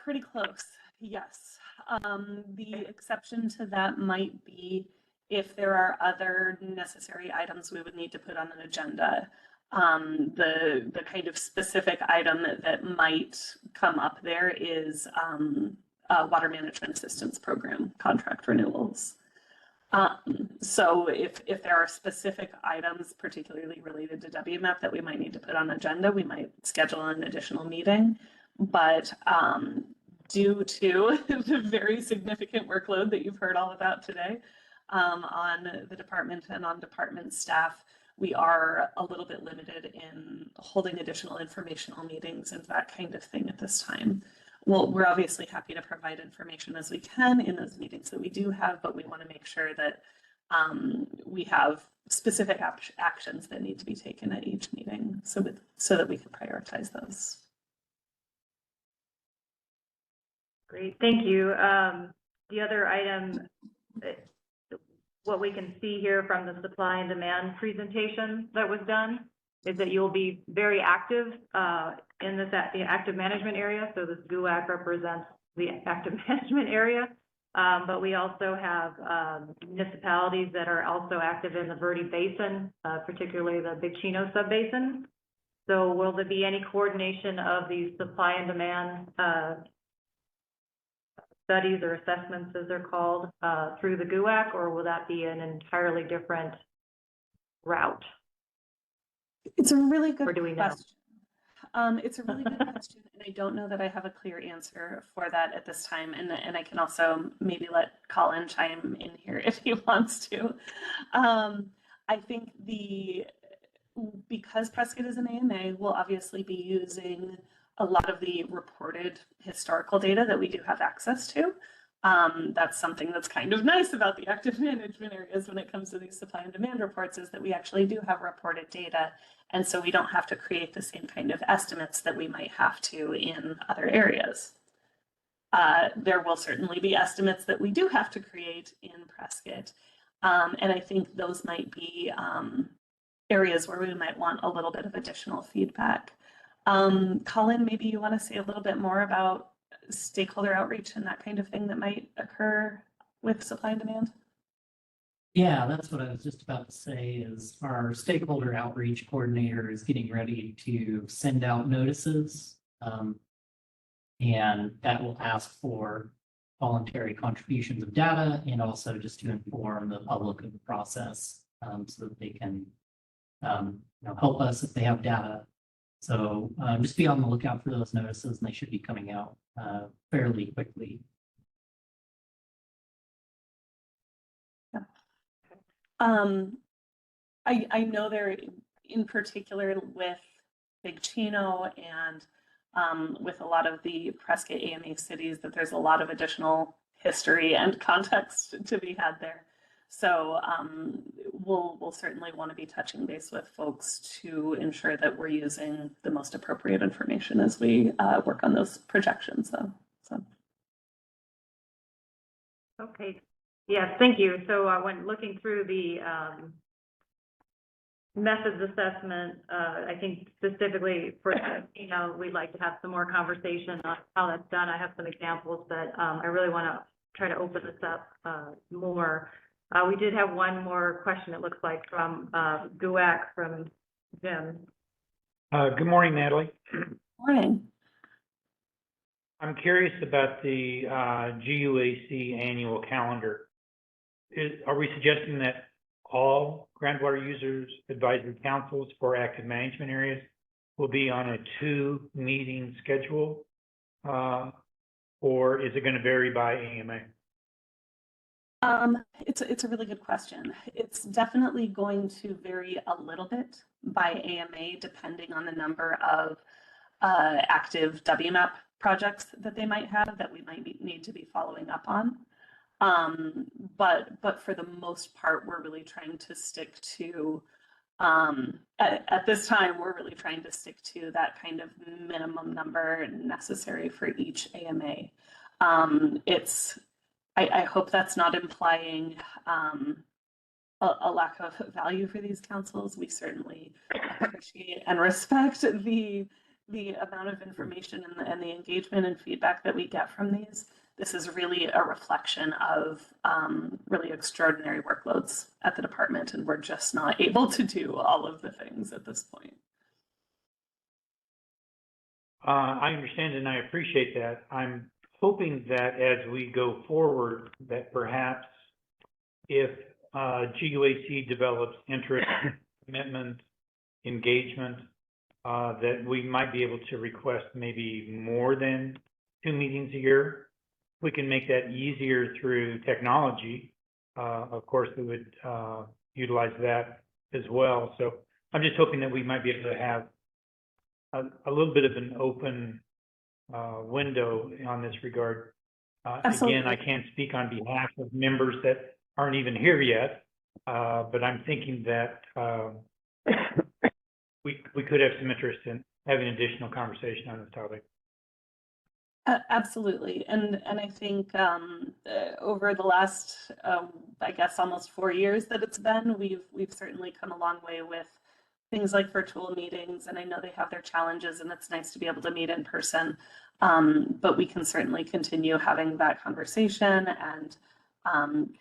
Speaker 8: Pretty close, yes. The exception to that might be if there are other necessary items we would need to put on an agenda. The kind of specific item that might come up there is Water Management Assistance Program contract renewals. So if there are specific items, particularly related to WMAP, that we might need to put on agenda, we might schedule an additional meeting. But due to the very significant workload that you've heard all about today on the department and on department staff, we are a little bit limited in holding additional informational meetings and that kind of thing at this time. Well, we're obviously happy to provide information as we can in those meetings that we do have, but we want to make sure that we have specific actions that need to be taken at each meeting so that we can prioritize those.
Speaker 3: Great, thank you. The other item, what we can see here from the supply and demand presentation that was done is that you'll be very active in the active management area. So this GUAC represents the active management area, but we also have municipalities that are also active in the Verde Basin, particularly the Big Chino subbasin. So will there be any coordination of these supply and demand studies or assessments, as they're called, through the GUAC, or will that be an entirely different route?
Speaker 8: It's a really good
Speaker 3: Or do we know?
Speaker 8: question. It's a really good question, and I don't know that I have a clear answer for that at this time. And I can also maybe let Colin chime in here if he wants to. I think because Prescott is an AMA, we'll obviously be using a lot of the reported historical data that we do have access to. That's something that's kind of nice about the active management areas when it comes to these supply and demand reports, is that we actually do have reported data. And so we don't have to create the same kind of estimates that we might have to in other areas. There will certainly be estimates that we do have to create in Prescott. And I think those might be areas where we might want a little bit of additional feedback. Colin, maybe you want to say a little bit more about stakeholder outreach and that kind of thing that might occur with supply and demand?
Speaker 13: Yeah, that's what I was just about to say, is our stakeholder outreach coordinator is getting ready to send out notices. And that will ask for voluntary contributions of data and also just to inform the public of the process, so that they can help us if they have data. So just be on the lookout for those notices, and they should be coming out fairly quickly.
Speaker 8: I know there, in particular with Big Chino and with a lot of the Prescott AMA cities, that there's a lot of additional history and context to be had there. So we'll certainly want to be touching base with folks to ensure that we're using the most appropriate information as we work on those projections. So.
Speaker 3: Okay, yes, thank you. So when looking through the methods assessment, I think specifically for, we'd like to have some more conversation on how that's done. I have some examples, but I really want to try to open this up more. We did have one more question, it looks like, from GUAC from Jim.
Speaker 11: Good morning, Natalie.
Speaker 8: Morning.
Speaker 11: I'm curious about the GUAC annual calendar. Are we suggesting that all groundwater users advisory councils for active management areas will be on a 2-meeting schedule, or is it going to vary by AMA?
Speaker 8: It's a really good question. It's definitely going to vary a little bit by AMA depending on the number of active WMAP projects that they might have that we might need to be following up on. But for the most part, we're really trying to stick to, at this time, we're really trying to stick to that kind of minimum number necessary for each AMA. I hope that's not implying a lack of value for these councils. We certainly appreciate and respect the amount of information and the engagement and feedback that we get from these. This is really a reflection of really extraordinary workloads at the department, and we're just not able to do all of the things at this point.
Speaker 11: I understand and I appreciate that. I'm hoping that as we go forward, that perhaps if GUAC develops interest, commitment, engagement, that we might be able to request maybe more than 2 meetings a year. We can make that easier through technology. Of course, we would utilize that as well. So I'm just hoping that we might be able to have a little bit of an open window on this regard. Again, I can't speak on behalf of members that aren't even here yet, but I'm thinking that we could have some interest in having additional conversation on this topic.
Speaker 8: Absolutely, and I think over the last, I guess, almost 4 years that it's been, we've certainly come a long way with things like virtual meetings, and I know they have their challenges, and it's nice to be able to meet in person. But we can certainly continue having that conversation and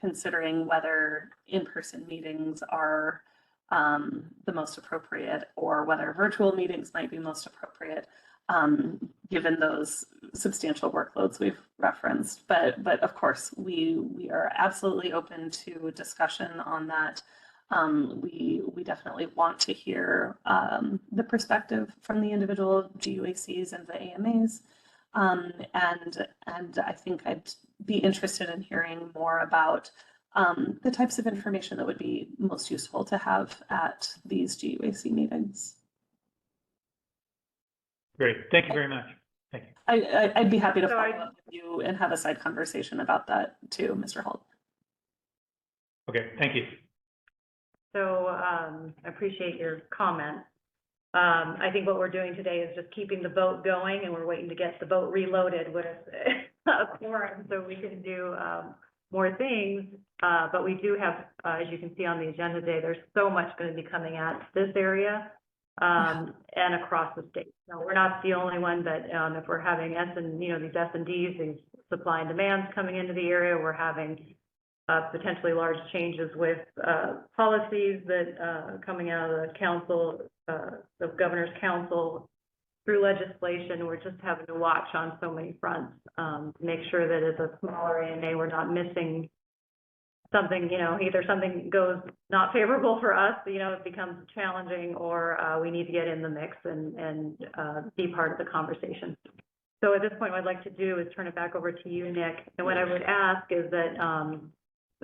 Speaker 8: considering whether in-person meetings are the most appropriate or whether virtual meetings might be most appropriate, given those substantial workloads we've referenced. But of course, we are absolutely open to discussion on that. We definitely want to hear the perspective from the individual GUACs and the AMAs. And I think I'd be interested in hearing more about the types of information that would be most useful to have at these GUAC meetings.
Speaker 11: Great, thank you very much. Thank you.
Speaker 8: I'd be happy to follow up with you and have a side conversation about that too, Mr. Holt.
Speaker 11: Okay, thank you.
Speaker 3: So I appreciate your comment. I think what we're doing today is just keeping the boat going, and we're waiting to get the boat reloaded with a quorum so we can do more things. But we do have, as you can see on the agenda today, there's so much going to be coming at this area and across the state. So we're not the only one, but if we're having these S&Ds, these supply and demands coming into the area, we're having potentially large changes with policies that coming out of the council, the governor's council, through legislation. We're just having to watch on so many fronts to make sure that as a smaller AMA, we're not missing something, either something goes not favorable for us, it becomes challenging, or we need to get in the mix and be part of the conversation. So at this point, what I'd like to do is turn it back over to you, Nick. And what I would ask is that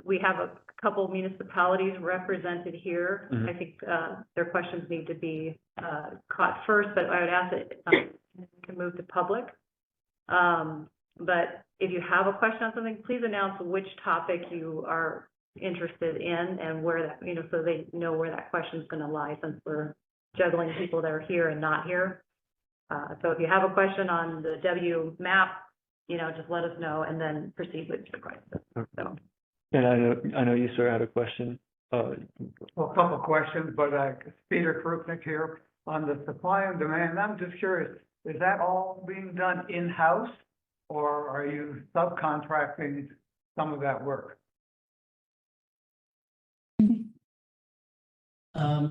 Speaker 3: we have a couple municipalities represented here. Mm-hmm. I think their questions need to be caught first, but I would ask that to move to public. But if you have a question on something, please announce which topic you are interested in and where that, so they know where that question is going to lie, since we're juggling people that are here and not here. So if you have a question on the W map, just let us know and then proceed with your question. So.
Speaker 1: And I know you, sir, had a question.
Speaker 7: Well, a couple of questions, but Peter Krupnik here on the supply and demand. I'm just curious, is that all being done in-house, or are you subcontracting some of that work?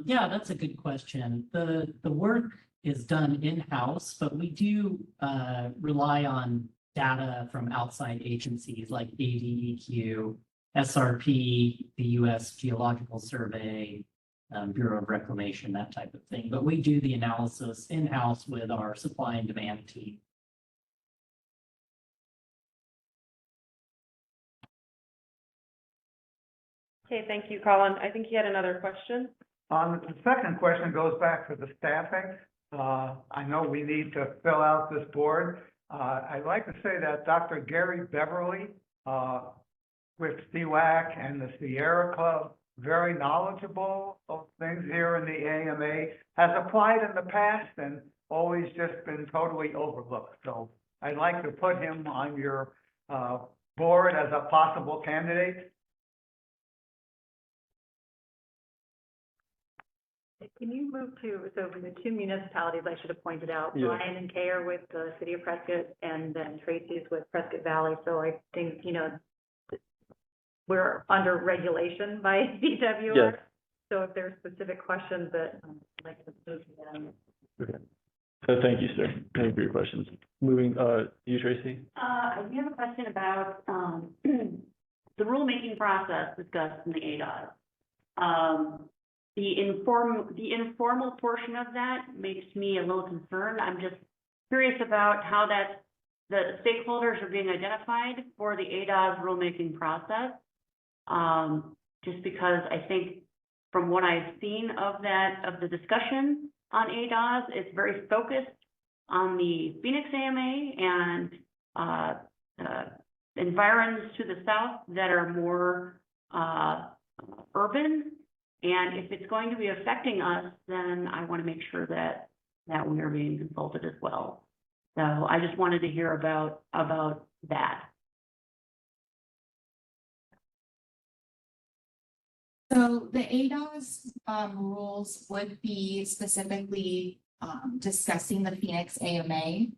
Speaker 13: Yeah, that's a good question. The work is done in-house, but we do rely on data from outside agencies like ADEQ, SRP, the U.S. Geological Survey, Bureau of Reclamation, that type of thing. But we do the analysis in-house with our supply and demand team.
Speaker 12: Okay, thank you, Colin. I think he had another question.
Speaker 7: The second question goes back to the staffing. I know we need to fill out this board. I'd like to say that Dr. Gary Beverly with GUAC and the Sierra Club, very knowledgeable of things here in the AMA, has applied in the past and always just been totally overlooked. So I'd like to put him on your board as a possible candidate.
Speaker 3: Can you move to, so for the two municipalities I should have pointed out,
Speaker 1: Yeah.
Speaker 3: Bryan and Kay are with the city of Prescott, and then Tracy's with Prescott Valley, so I think, you know, we're under regulation by DWR.
Speaker 1: Yes.
Speaker 3: So if there's specific questions that, I'd like to move to them.
Speaker 1: Okay. So thank you, sir. Thank you for your questions. Moving, you, Tracy?
Speaker 5: We have a question about, the rulemaking process discussed in the ADOS. The informal portion of that makes me a little concerned. I'm just curious about how the stakeholders are being identified for the ADOS rulemaking process. Just because I think from what I've seen of the discussion on ADOS, it's very focused on the Phoenix AMA and environs to the south that are more urban. And if it's going to be affecting us, then I want to make sure that we are being consulted as well. So I just wanted to hear about that.
Speaker 9: So the ADOS rules would be specifically discussing the Phoenix AMA,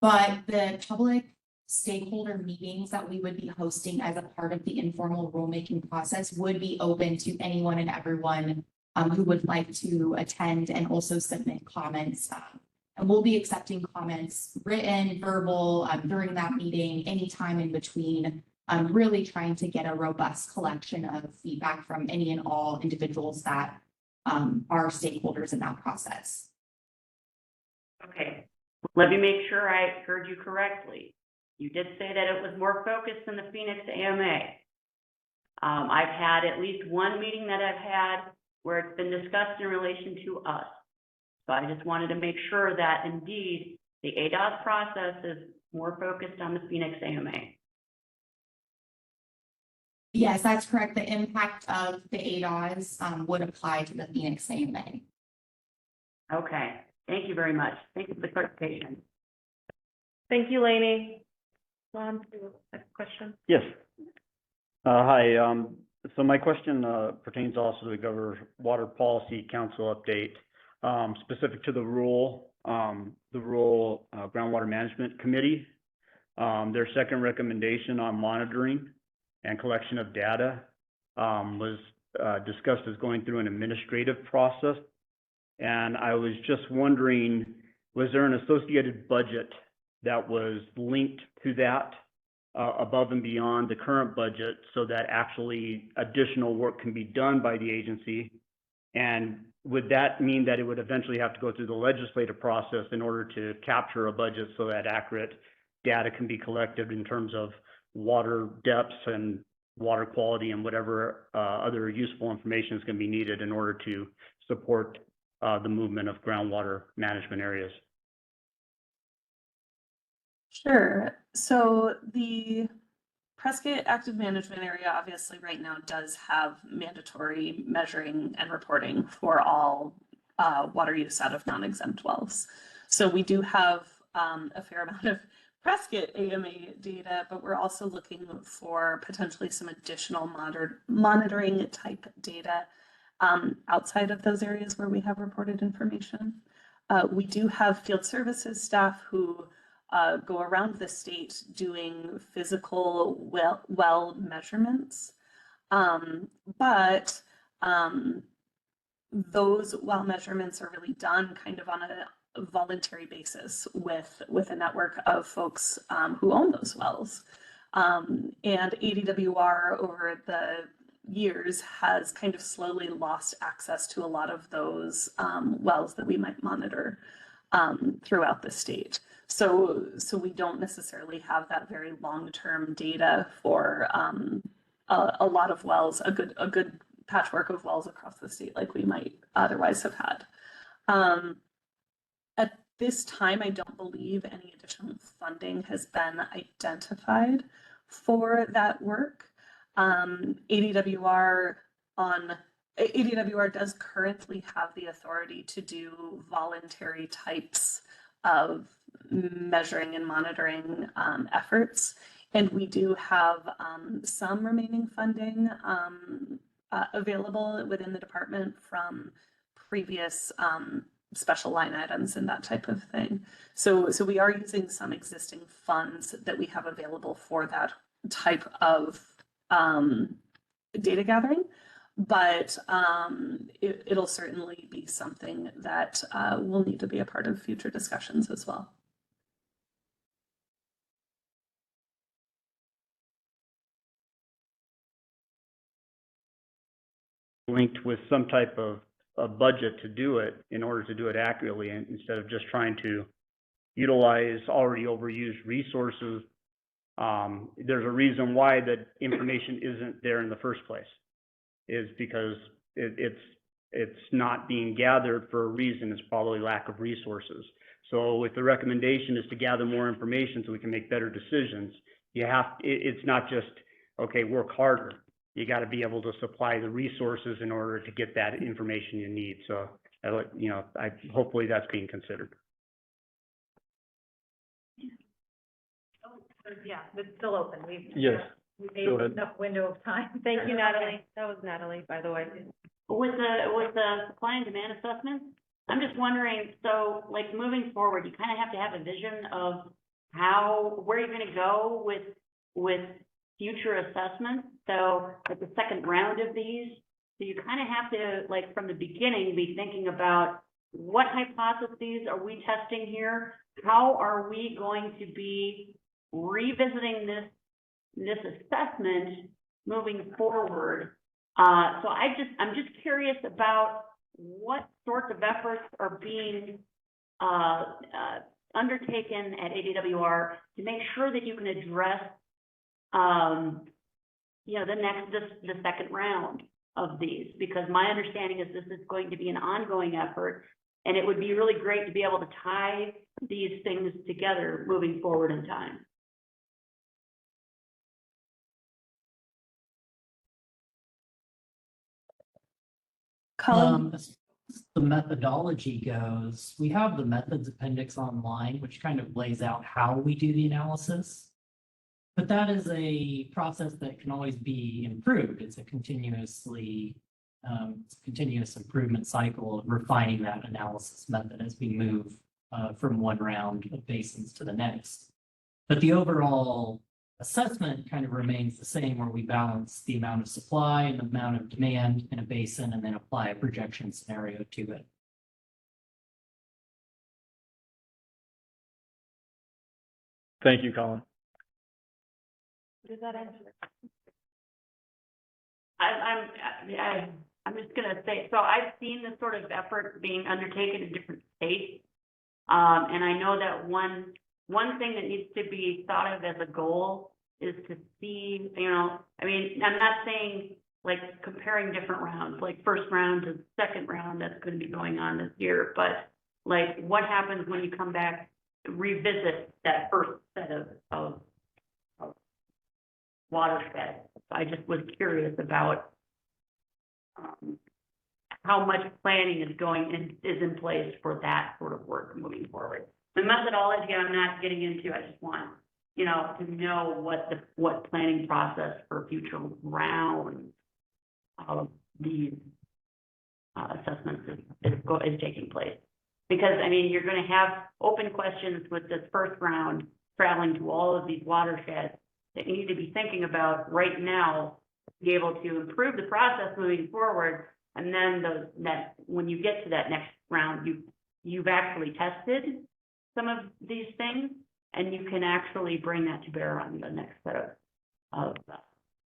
Speaker 9: but the public stakeholder meetings that we would be hosting as a part of the informal rulemaking process would be open to anyone and everyone who would like to attend and also submit comments. And we'll be accepting comments, written, verbal, during that meeting, anytime in between. Really trying to get a robust collection of feedback from any and all individuals that are stakeholders in that process.
Speaker 5: Okay, let me make sure I heard you correctly. You did say that it was more focused than the Phoenix AMA. I've had at least one meeting that I've had where it's been discussed in relation to us. So I just wanted to make sure that indeed the ADOS process is more focused on the Phoenix AMA.
Speaker 9: Yes, that's correct. The impact of the ADOS would apply to the Phoenix AMA.
Speaker 5: Okay, thank you very much. Thank you for the clarification.
Speaker 12: Thank you, Lainey. On to the next question.
Speaker 14: Yes. Hi, so my question pertains also to the Governor Water Policy Council update, specific to the rural Groundwater Management Committee. Their second recommendation on monitoring and collection of data was discussed as going through an administrative process. And I was just wondering, was there an associated budget that was linked to that above and beyond the current budget so that actually additional work can be done by the agency? And would that mean that it would eventually have to go through the legislative process in order to capture a budget so that accurate data can be collected in terms of water depths and water quality and whatever other useful information is going to be needed in order to support the movement of groundwater management areas?
Speaker 8: Sure. So the Prescott Active Management Area obviously right now does have mandatory measuring and reporting for all water use out of non-exempt wells. So we do have a fair amount of Prescott AMA data, but we're also looking for potentially some additional monitoring type data outside of those areas where we have reported information. We do have field services staff who go around the state doing physical well measurements, but those well measurements are really done kind of on a voluntary basis with a network of folks who own those wells. And ADWR over the years has kind of slowly lost access to a lot of those wells that we might monitor throughout the state. So we don't necessarily have that very long-term data for a lot of wells, a good patchwork of wells across the state like we might otherwise have had. At this time, I don't believe any additional funding has been identified for that work. ADWR does currently have the authority to do voluntary types of measuring and monitoring efforts. And we do have some remaining funding available within the department from previous special line items and that type of thing. So we are using some existing funds that we have available for that type of data gathering, but it'll certainly be something that will need to be a part of future discussions as well.
Speaker 14: Linked with some type of a budget to do it in order to do it accurately, and instead of just trying to utilize already overused resources. There's a reason why that information isn't there in the first place, is because it's not being gathered for a reason. It's probably lack of resources. So if the recommendation is to gather more information so we can make better decisions, it's not just, okay, work harder. You got to be able to supply the resources in order to get that information you need. So, hopefully that's being considered.
Speaker 3: Yeah, it's still open.
Speaker 1: Yes,
Speaker 3: We
Speaker 1: go
Speaker 3: made
Speaker 1: ahead.
Speaker 3: enough window of time.
Speaker 12: Thank you, Natalie. That was Natalie, by the way.
Speaker 5: With the supply and demand assessment, I'm just wondering, so like moving forward, you kind of have to have a vision of where you're gonna go with future assessments. So at the second round of these, so you kind of have to, like, from the beginning, be thinking about what hypotheses are we testing here? How are we going to be revisiting this assessment moving forward? So I'm just curious about what sorts of efforts are being undertaken at ADWR to make sure that you can address the second round of these, because my understanding is this is going to be an ongoing effort, and it would be really great to be able to tie these things together moving forward in time.
Speaker 8: Colin?
Speaker 13: As the methodology goes, we have the methods appendix online, which kind of lays out how we do the analysis. But that is a process that can always be improved. It's a continuous improvement cycle of refining that analysis method as we move from one round of basins to the next. But the overall assessment kind of remains the same, where we balance the amount of supply and the amount of demand in a basin and then apply a projection scenario to it.
Speaker 1: Thank you, Colin.
Speaker 12: Does that answer?
Speaker 5: I'm just gonna say, so I've seen this sort of effort being undertaken in different states. And I know that one thing that needs to be thought of as a goal is to see, I'm not saying like comparing different rounds, like first round to second round, that's gonna be going on this year, but like what happens when you come back, revisit that first set of watershed. I just was curious about how much planning is in place for that sort of work moving forward. The methodology I'm not getting into. I just want to know what planning process for future rounds of these assessments is taking place. Because you're going to have open questions with this first round traveling to all of these watersheds that you need to be thinking about right now to be able to improve the process moving forward. And then when you get to that next round, you've actually tested some of these things, and you can actually bring that to bear on the next set of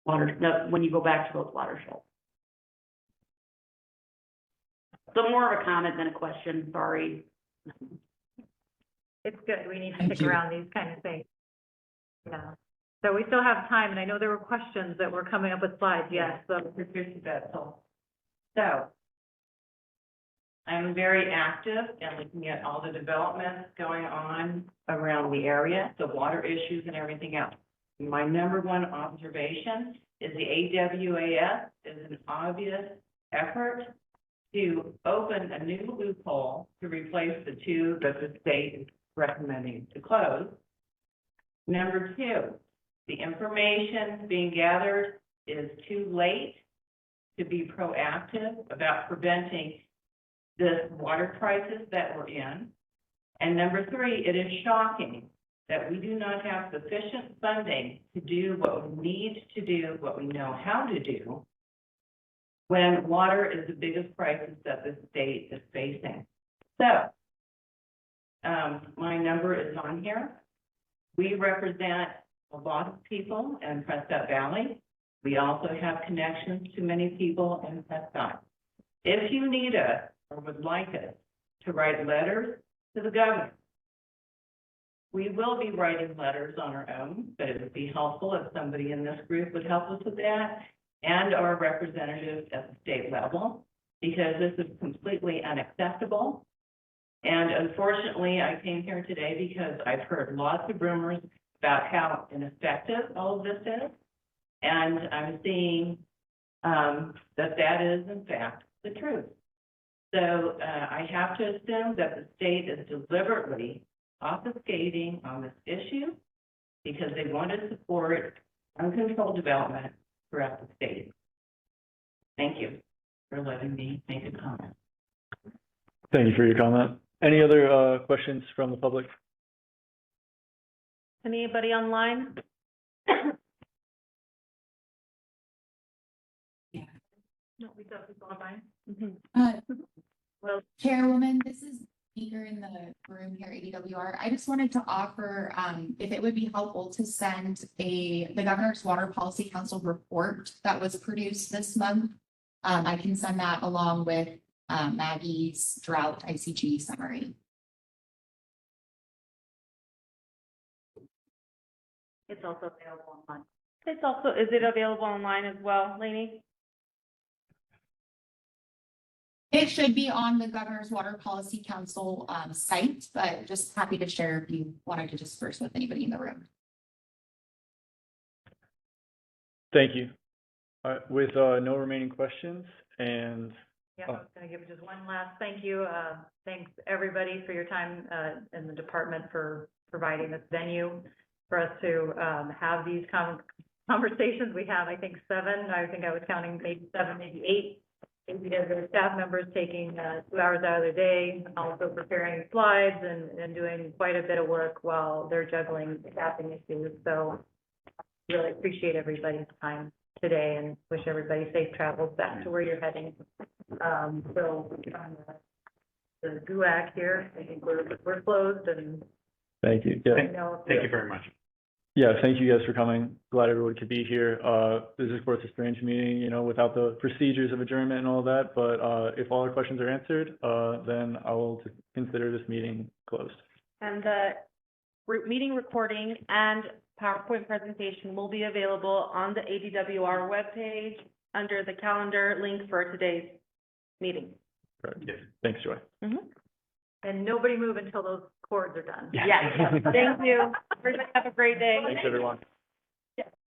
Speaker 5: when you go back to those watersheds. So more of a comment than a question, sorry.
Speaker 3: It's good. We need to
Speaker 13: Thank
Speaker 3: stick
Speaker 13: you.
Speaker 3: around these kind of things. Yeah. So we still have time, and I know there were questions that were coming up with slides. Yes, so
Speaker 6: So I'm very active in looking at all the developments going on around the area, the water issues and everything else. My number one observation is the AWAS is an obvious effort to open a new loophole to replace the two that the state is recommending to close. Number two, the information being gathered is too late to be proactive about preventing the water crisis that we're in. And number three, it is shocking that we do not have sufficient funding to do what we need to do, what we know how to do, when water is the biggest crisis that the state is facing. So, my number is on here. We represent a lot of people in Prescott Valley. We also have connections to many people in Prescott. If you need us or would like us to write letters to the governor, we will be writing letters on our own, but it would be helpful if somebody in this group would help us with that, and our representatives at the state level, because this is completely unacceptable. And unfortunately, I came here today because I've heard lots of rumors about how ineffective all of this is. And I'm seeing that is in fact the truth. So I have to assume that the state is deliberately obfuscating on this issue because they want to support uncontrolled development throughout the state. Thank you for letting me make a comment.
Speaker 1: Thank you for your comment. Any other questions from the public?
Speaker 12: Anybody online?
Speaker 3: No, we don't, people online.
Speaker 9: Well, Chairwoman, this is Meeker in the room here at EWR. I just wanted to offer, if it would be helpful to send the Governor's Water Policy Council report that was produced this month. I can send that along with Maggie's drought ICG summary.
Speaker 3: It's also available online.
Speaker 12: Is it available online as well, Lainey?
Speaker 9: It should be on the Governor's Water Policy Council site, but just happy to share if you wanted to disperse with anybody in the room.
Speaker 1: Thank you. All right, with no remaining questions and
Speaker 3: Yeah, I was gonna give just one last thank you. Thanks everybody for your time in the department for providing this venue for us to have these conversations. We have, I think, 7. I think I was counting maybe 7, maybe 8. Because there are staff members taking 2 hours out of their day, also preparing slides and doing quite a bit of work while they're juggling staffing issues. So really appreciate everybody's time today and wish everybody safe travels back to where you're heading. So the GUAC here, I think we're closed and.
Speaker 1: thank you. Yeah.
Speaker 11: Thank you very much.
Speaker 1: Yeah, thank you guys for coming. Glad everyone could be here. This is of course a strange meeting, you know, without the procedures of adjournment and all that, but if all our questions are answered, then I will consider this meeting closed.
Speaker 12: And the meeting recording and PowerPoint presentation will be available on the ADWR webpage under the calendar link for today's meeting.
Speaker 1: Right. Yes. Thanks, Joy.
Speaker 3: And nobody move until those cords are done.
Speaker 12: Yeah. Thank you. Everybody have a great day.
Speaker 1: Thanks, everyone.